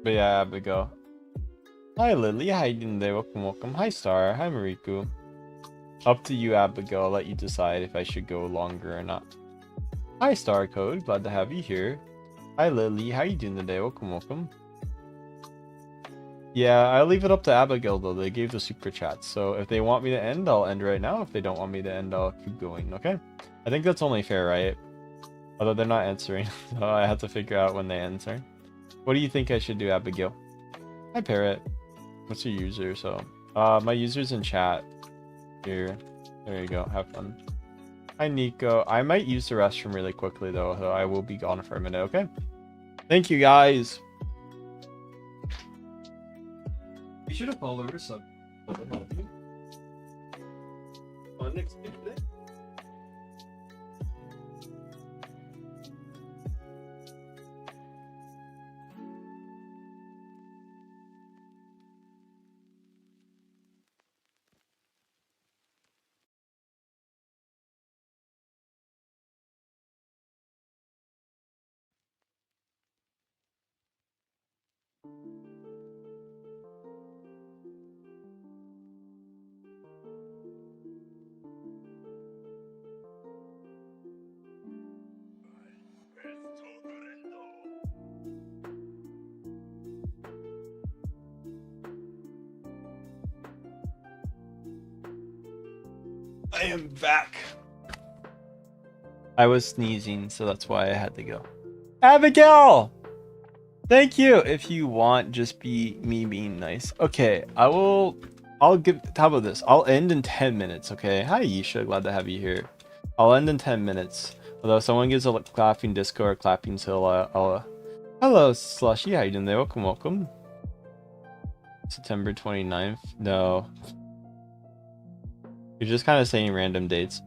But yeah, Abigail. Hi Lily, how you doing today? Welcome, welcome. Hi Star, hi Mariku. Up to you, Abigail. I'll let you decide if I should go longer or not. Hi Star Code, glad to have you here. Hi Lily, how you doing today? Welcome, welcome. Yeah, I'll leave it up to Abigail though. They gave the super chat, so if they want me to end, I'll end right now. If they don't want me to end, I'll keep going. Okay? I think that's only fair, right? Although they're not answering, so I have to figure out when they answer. What do you think I should do, Abigail? Hi Parrot. What's your user? So, my user's in chat. Here, there you go. Have fun. Hi Nico. I might use the restroom really quickly though, so I will be gone for a minute. Okay. Thank you guys. Be sure to follow or sub. On next video. I am back. I was sneezing, so that's why I had to go. Abigail! Thank you. If you want, just be me being nice. Okay, I'll give, how about this? I'll end in 10 minutes, okay? Hi, Yisha. Glad to have you here. I'll end in 10 minutes. Although if someone gives a clapping disco or clapping till, hello, Slushy. How you doing there? Welcome, welcome. September 29th. No. You're just kind of saying random dates.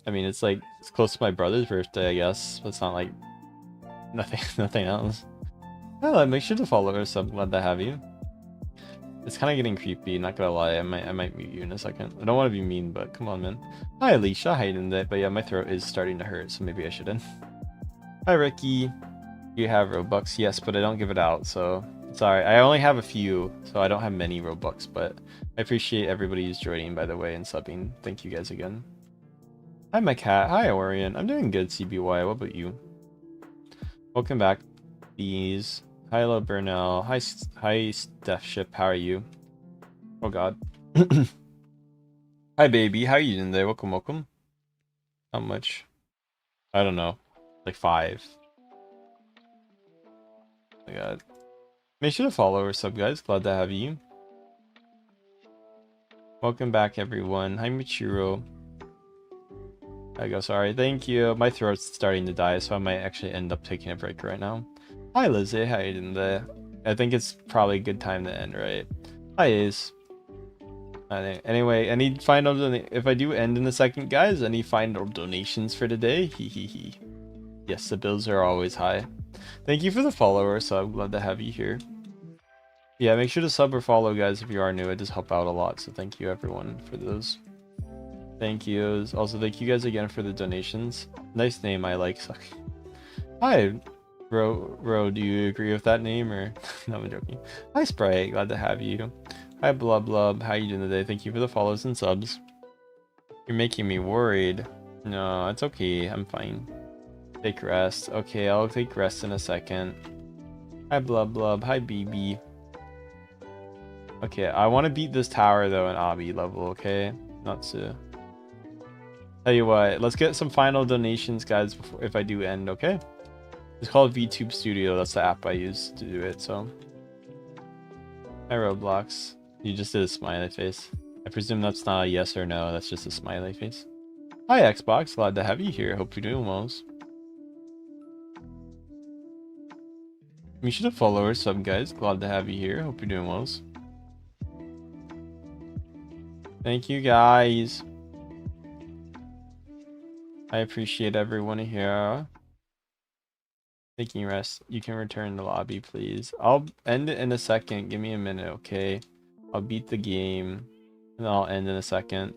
I mean, it's like, it's close to my brother's birthday, I guess. But it's not like nothing else. Oh, make sure to follow us. I'm glad to have you. It's kind of getting creepy, not gonna lie. I might mute you in a second. I don't want to be mean, but come on, man. Hi, Alicia. How you doing today? But yeah, my throat is starting to hurt, so maybe I shouldn't. Hi, Ricky. You have Robux? Yes, but I don't give it out, so sorry. I only have a few, so I don't have many Robux, but I appreciate everybody who's joining, by the way, and subbing. Thank you guys again. Hi, my cat. Hi, Orion. I'm doing good, CBY. What about you? Welcome back, bees. Hi, hello, Burnell. Hi, Steph Ship. How are you? Oh, God. Hi, baby. How are you doing today? Welcome, welcome. How much? I don't know. Like 5. Oh, my God. Make sure to follow or sub, guys. Glad to have you. Welcome back, everyone. Hi, Michiro. I go, sorry. Thank you. My throat's starting to die, so I might actually end up taking a break right now. Hi, Lizzie. How you doing today? I think it's probably a good time to end, right? Hi, Ace. Anyway, any final if I do end in a second, guys, any final donations for today? Hee. Yes, the bills are always high. Thank you for the follower, so I'm glad to have you here. Yeah, make sure to sub or follow, guys, if you are new. It does help out a lot, so thank you, everyone, for those. Thank yous. Also, thank you guys again for the donations. Nice name, I like. Suck. Hi, Ro, do you agree with that name, or? No, I'm joking. Hi, Sprite, glad to have you. Hi, Blub, how you doing today? Thank you for the follows and subs. You're making me worried. No, it's okay, I'm fine. Take rest. Okay, I'll take rest in a second. Hi, Blub, hi, BB. Okay, I want to beat this tower, though, in Obby level, okay? Not to... Tell you what, let's get some final donations, guys, before, if I do end, okay? It's called VTube Studio. That's the app I use to do it, so. Hi, Roblox. You just did a smiley face. I presume that's not a yes or no. That's just a smiley face. Hi, Xbox. Glad to have you here. Hope you're doing well. You should have followers, sub, guys. Glad to have you here. Hope you're doing well. Thank you, guys. I appreciate everyone here. Taking rest. You can return to lobby, please. I'll end it in a second. Give me a minute, okay? I'll beat the game, and I'll end in a second.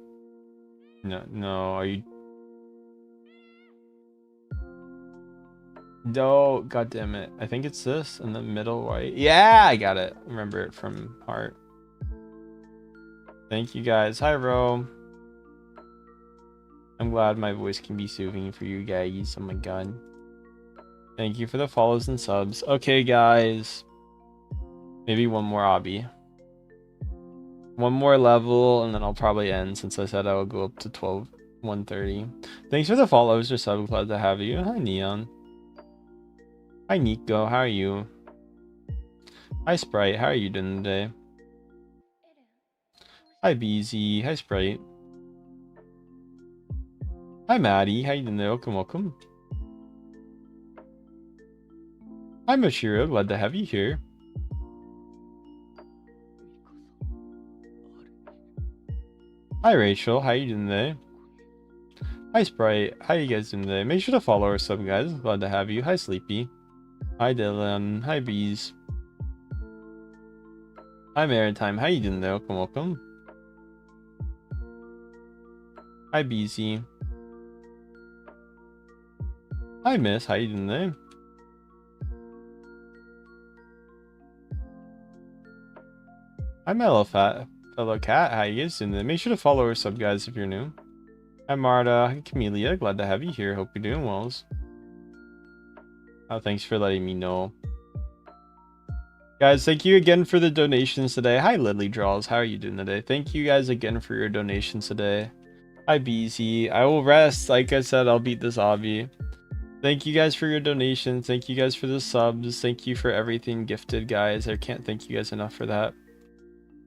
No, are you... No, god damn it. I think it's this in the middle white. Yeah, I got it. Remember it from heart. Thank you guys. Hi, Ro. I'm glad my voice can be soothing for you guys. Oh my god. Thank you for the follows and subs. Okay, guys. Maybe one more obby. One more level, and then I'll probably end since I said I will go up to 130. Thanks for the follows or sub. Glad to have you. Hi, Neon. Hi, Nico. How are you? Hi, Sprite. How are you doing today? Hi, BZ. Hi, Sprite. Hi, Maddie. How you doing there? Welcome, welcome. Hi, Mashiro. Glad to have you here. Hi, Rachel. How you doing today? Hi, Sprite. How you guys doing today? Make sure to follow or sub, guys. Glad to have you. Hi, Sleepy. Hi, Dylan. Hi, Bees. Hi, Maritime. How you doing there? Welcome, welcome. Hi, BZ. Hi, Miss. How you doing today? Hi, fellow cat. How you guys doing today? Make sure to follow or sub, guys, if you're new. Hi, Marta. Hi, Camellia. Glad to have you here. Hope you're doing well. Oh, thanks for letting me know. Guys, thank you again for the donations today. Hi, Lily Draws. How are you doing today? Thank you guys again for your donations today. Hi, BZ. I will rest. Like I said, I'll beat this obby. Thank you guys for your donations. Thank you guys for the subs. Thank you for everything gifted, guys. I can't thank you guys enough for that.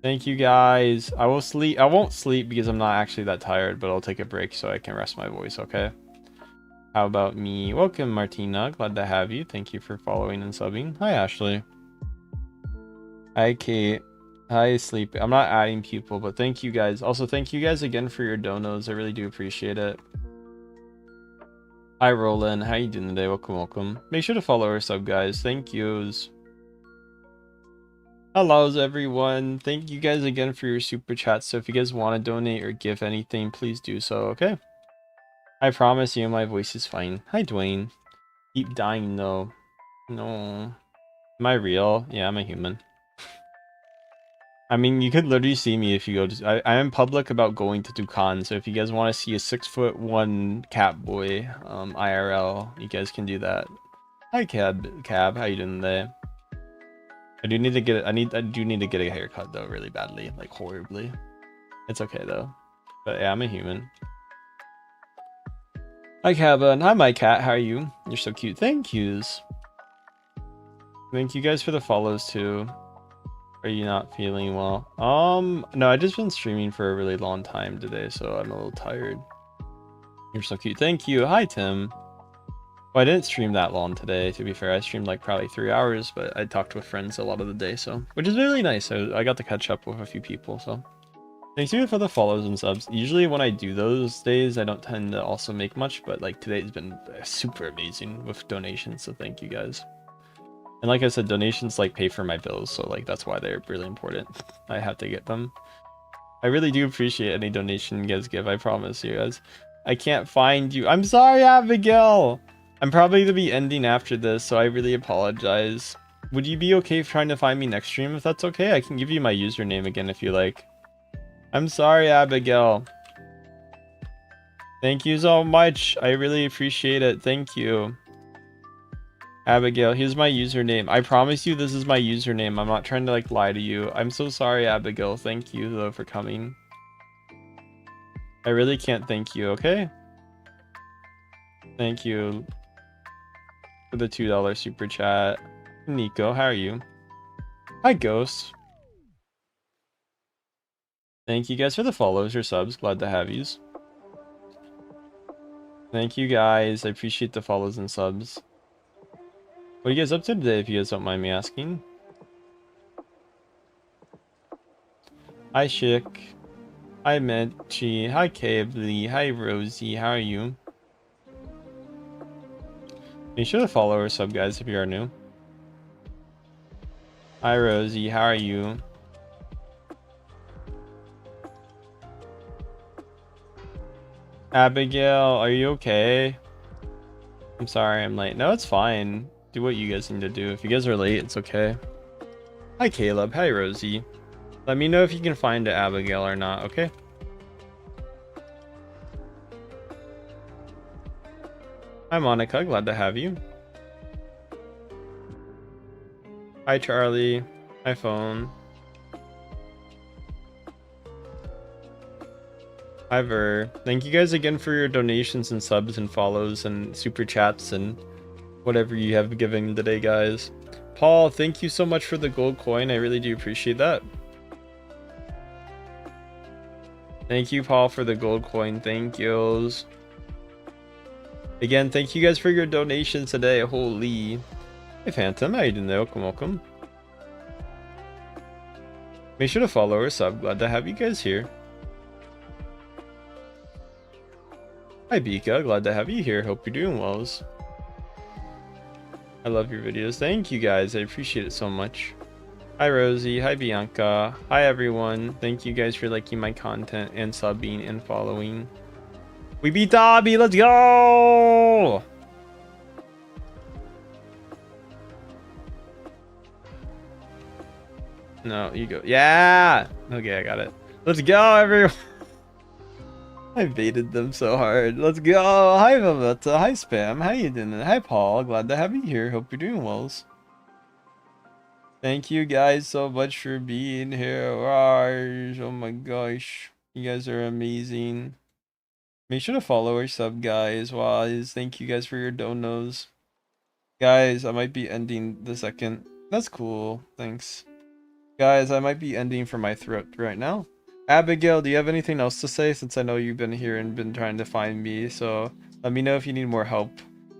Thank you guys. I will sleep. I won't sleep because I'm not actually that tired, but I'll take a break so I can rest my voice, okay? How about me? Welcome, Martina. Glad to have you. Thank you for following and subbing. Hi, Ashley. Hi, Kate. Hi, Sleep. I'm not adding people, but thank you guys. Also, thank you guys again for your donos. I really do appreciate it. Hi, Roland. How you doing today? Welcome, welcome. Make sure to follow or sub, guys. Thank yous. Hello, everyone. Thank you guys again for your super chats. So if you guys want to donate or give anything, please do so, okay? I promise you my voice is fine. Hi, Dwayne. Keep dying, though. No. Am I real? Yeah, I'm a human. I mean, you could literally see me if you go to... I am public about going to Dukan, so if you guys want to see a 6'1" cat boy, IRL, you guys can do that. Hi, Cab. How you doing today? I do need to get I do need to get a haircut though, really badly, like horribly. It's okay though. But yeah, I'm a human. Hi, Cabin. Hi, my cat. How are you? You're so cute. Thank yous. Thank you guys for the follows too. Are you not feeling well? No, I just been streaming for a really long time today, so I'm a little tired. You're so cute. Thank you. Hi, Tim. Well, I didn't stream that long today, to be fair. I streamed like probably 3 hours, but I talked with friends a lot of the day, so which is really nice. I got to catch up with a few people, so thanks you for the follows and subs. Usually when I do those days, I don't tend to also make much, but like today's been super amazing with donations, so thank you guys. And like I said, donations like pay for my bills, so like that's why they're really important. I have to get them. I really do appreciate any donation you guys give, I promise you guys. I can't find you. I'm sorry, Abigail! I'm probably going to be ending after this, so I really apologize. Would you be okay trying to find me next stream if that's okay? I can give you my username again if you like. I'm sorry, Abigail. Thank you so much. I really appreciate it. Thank you. Abigail, here's my username. I promise you this is my username. I'm not trying to like lie to you. I'm so sorry, Abigail. Thank you though for coming. I really can't thank you, okay? Thank you for the $2 super chat. Nico, how are you? Hi, Ghost. Thank you guys for the follows or subs. Glad to have yous. Thank you guys. I appreciate the follows and subs. What are you guys up to today, if you guys don't mind me asking? Hi, Shik. Hi, Menchi. Hi, Kavli. Hi, Rosie. How are you? Make sure to follow or sub, guys, if you are new. Hi, Rosie. How are you? Abigail, are you okay? I'm sorry I'm late. No, it's fine. Do what you guys need to do. If you guys are late, it's okay. Hi, Caleb. Hi, Rosie. Let me know if you can find Abigail or not, okay? Hi, Monica. Glad to have you. Hi, Charlie. Hi, Phone. Hi, Ver. Thank you guys again for your donations and subs and follows and super chats and whatever you have given today, guys. Paul, thank you so much for the gold coin. I really do appreciate that. Thank you, Paul, for the gold coin. Thank yous. Again, thank you guys for your donations today. Holy. Hey, Phantom. How you doing there? Welcome, welcome. Make sure to follow or sub. Glad to have you guys here. Hi, Bika. Glad to have you here. Hope you're doing well. I love your videos. Thank you, guys. I appreciate it so much. Hi, Rosie. Hi, Bianca. Hi, everyone. Thank you guys for liking my content and subbing and following. We beat Dobby. Let's go! No, you go. Yeah! Okay, I got it. Let's go, everyone! I baited them so hard. Let's go! Hi, Vavetta. Hi, Spam. How you doing? Hi, Paul. Glad to have you here. Hope you're doing well. Thank you guys so much for being here. Oh my gosh. You guys are amazing. Make sure to follow or sub, guys. Wise. Thank you guys for your donos. Guys, I might be ending the second. That's cool. Thanks. Guys, I might be ending for my throat right now. Abigail, do you have anything else to say? Since I know you've been here and been trying to find me, so let me know if you need more help.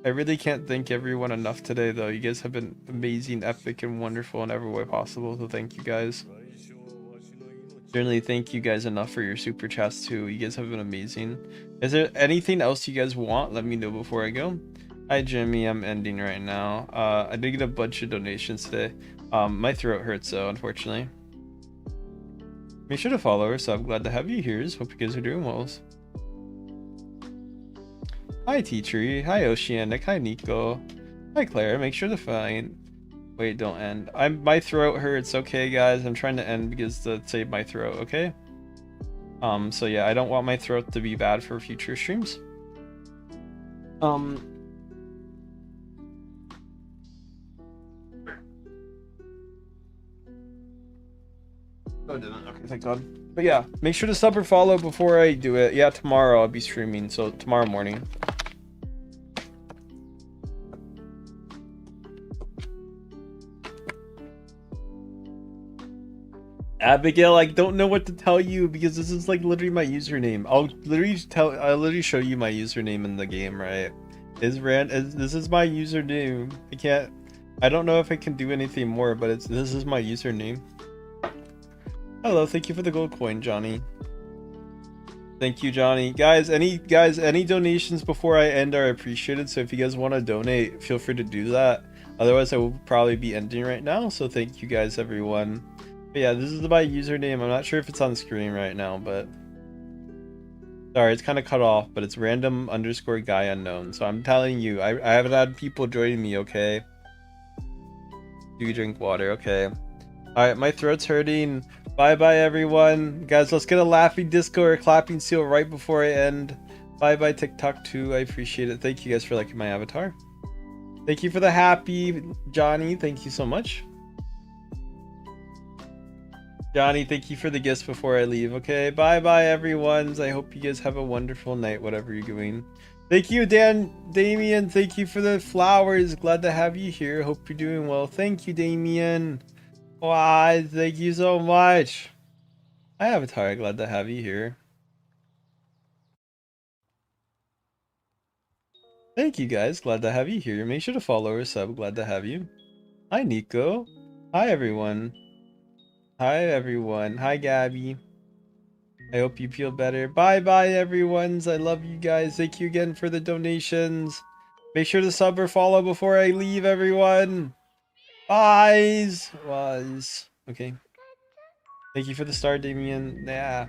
I really can't thank everyone enough today, though. You guys have been amazing, epic, and wonderful in every way possible, so thank you guys. Generally, thank you guys enough for your super chats, too. You guys have been amazing. Is there anything else you guys want? Let me know before I go. Hi, Jimmy. I'm ending right now. I did get a bunch of donations today. My throat hurts, though, unfortunately. Make sure to follow or sub. Glad to have you here. Hope you guys are doing well. Hi, T-Tree. Hi, Oceanic. Hi, Nico. Hi, Claire. Make sure to find... Wait, don't end. My throat hurts. Okay, guys. I'm trying to end because to save my throat, okay? So yeah, I don't want my throat to be bad for future streams. Oh, it didn't. Okay, thank God. But yeah, make sure to sub or follow before I do it. Yeah, tomorrow I'll be streaming, so tomorrow morning. Abigail, I don't know what to tell you because this is like literally my username. I'll literally show you my username in the game, right? This is my username. I don't know if I can do anything more, but this is my username. Hello, thank you for the gold coin, Johnny. Thank you, Johnny. Guys, any donations before I end are appreciated. So if you guys want to donate, feel free to do that. Otherwise, I will probably be ending right now. So thank you guys, everyone. But yeah, this is my username. I'm not sure if it's on screen right now, but sorry, it's kind of cut off. But it's random_guy_unknown. So I'm telling you, I haven't had people joining me. Okay. Do you drink water? Okay. All right, my throat's hurting. Bye bye, everyone. Guys, let's get a laughing disco or a clapping seal right before I end. Bye bye, TikTok too. I appreciate it. Thank you guys for liking my avatar. Thank you for the happy, Johnny. Thank you so much. Johnny, thank you for the gifts before I leave. Okay, bye bye, everyone. I hope you guys have a wonderful night, whatever you're doing. Thank you, Damien. Thank you for the flowers. Glad to have you here. Hope you're doing well. Thank you, Damien. Why, thank you so much. Hi, Avatar. Glad to have you here. Thank you, guys. Glad to have you here. Make sure to follow or sub. Glad to have you. Hi, Nico. Hi, everyone. Hi, everyone. Hi, Gabby. I hope you feel better. Bye bye, everyone. I love you guys. Thank you again for the donations. Make sure to sub or follow before I leave, everyone. Bye. Okay. Thank you for the star, Damien. Yeah.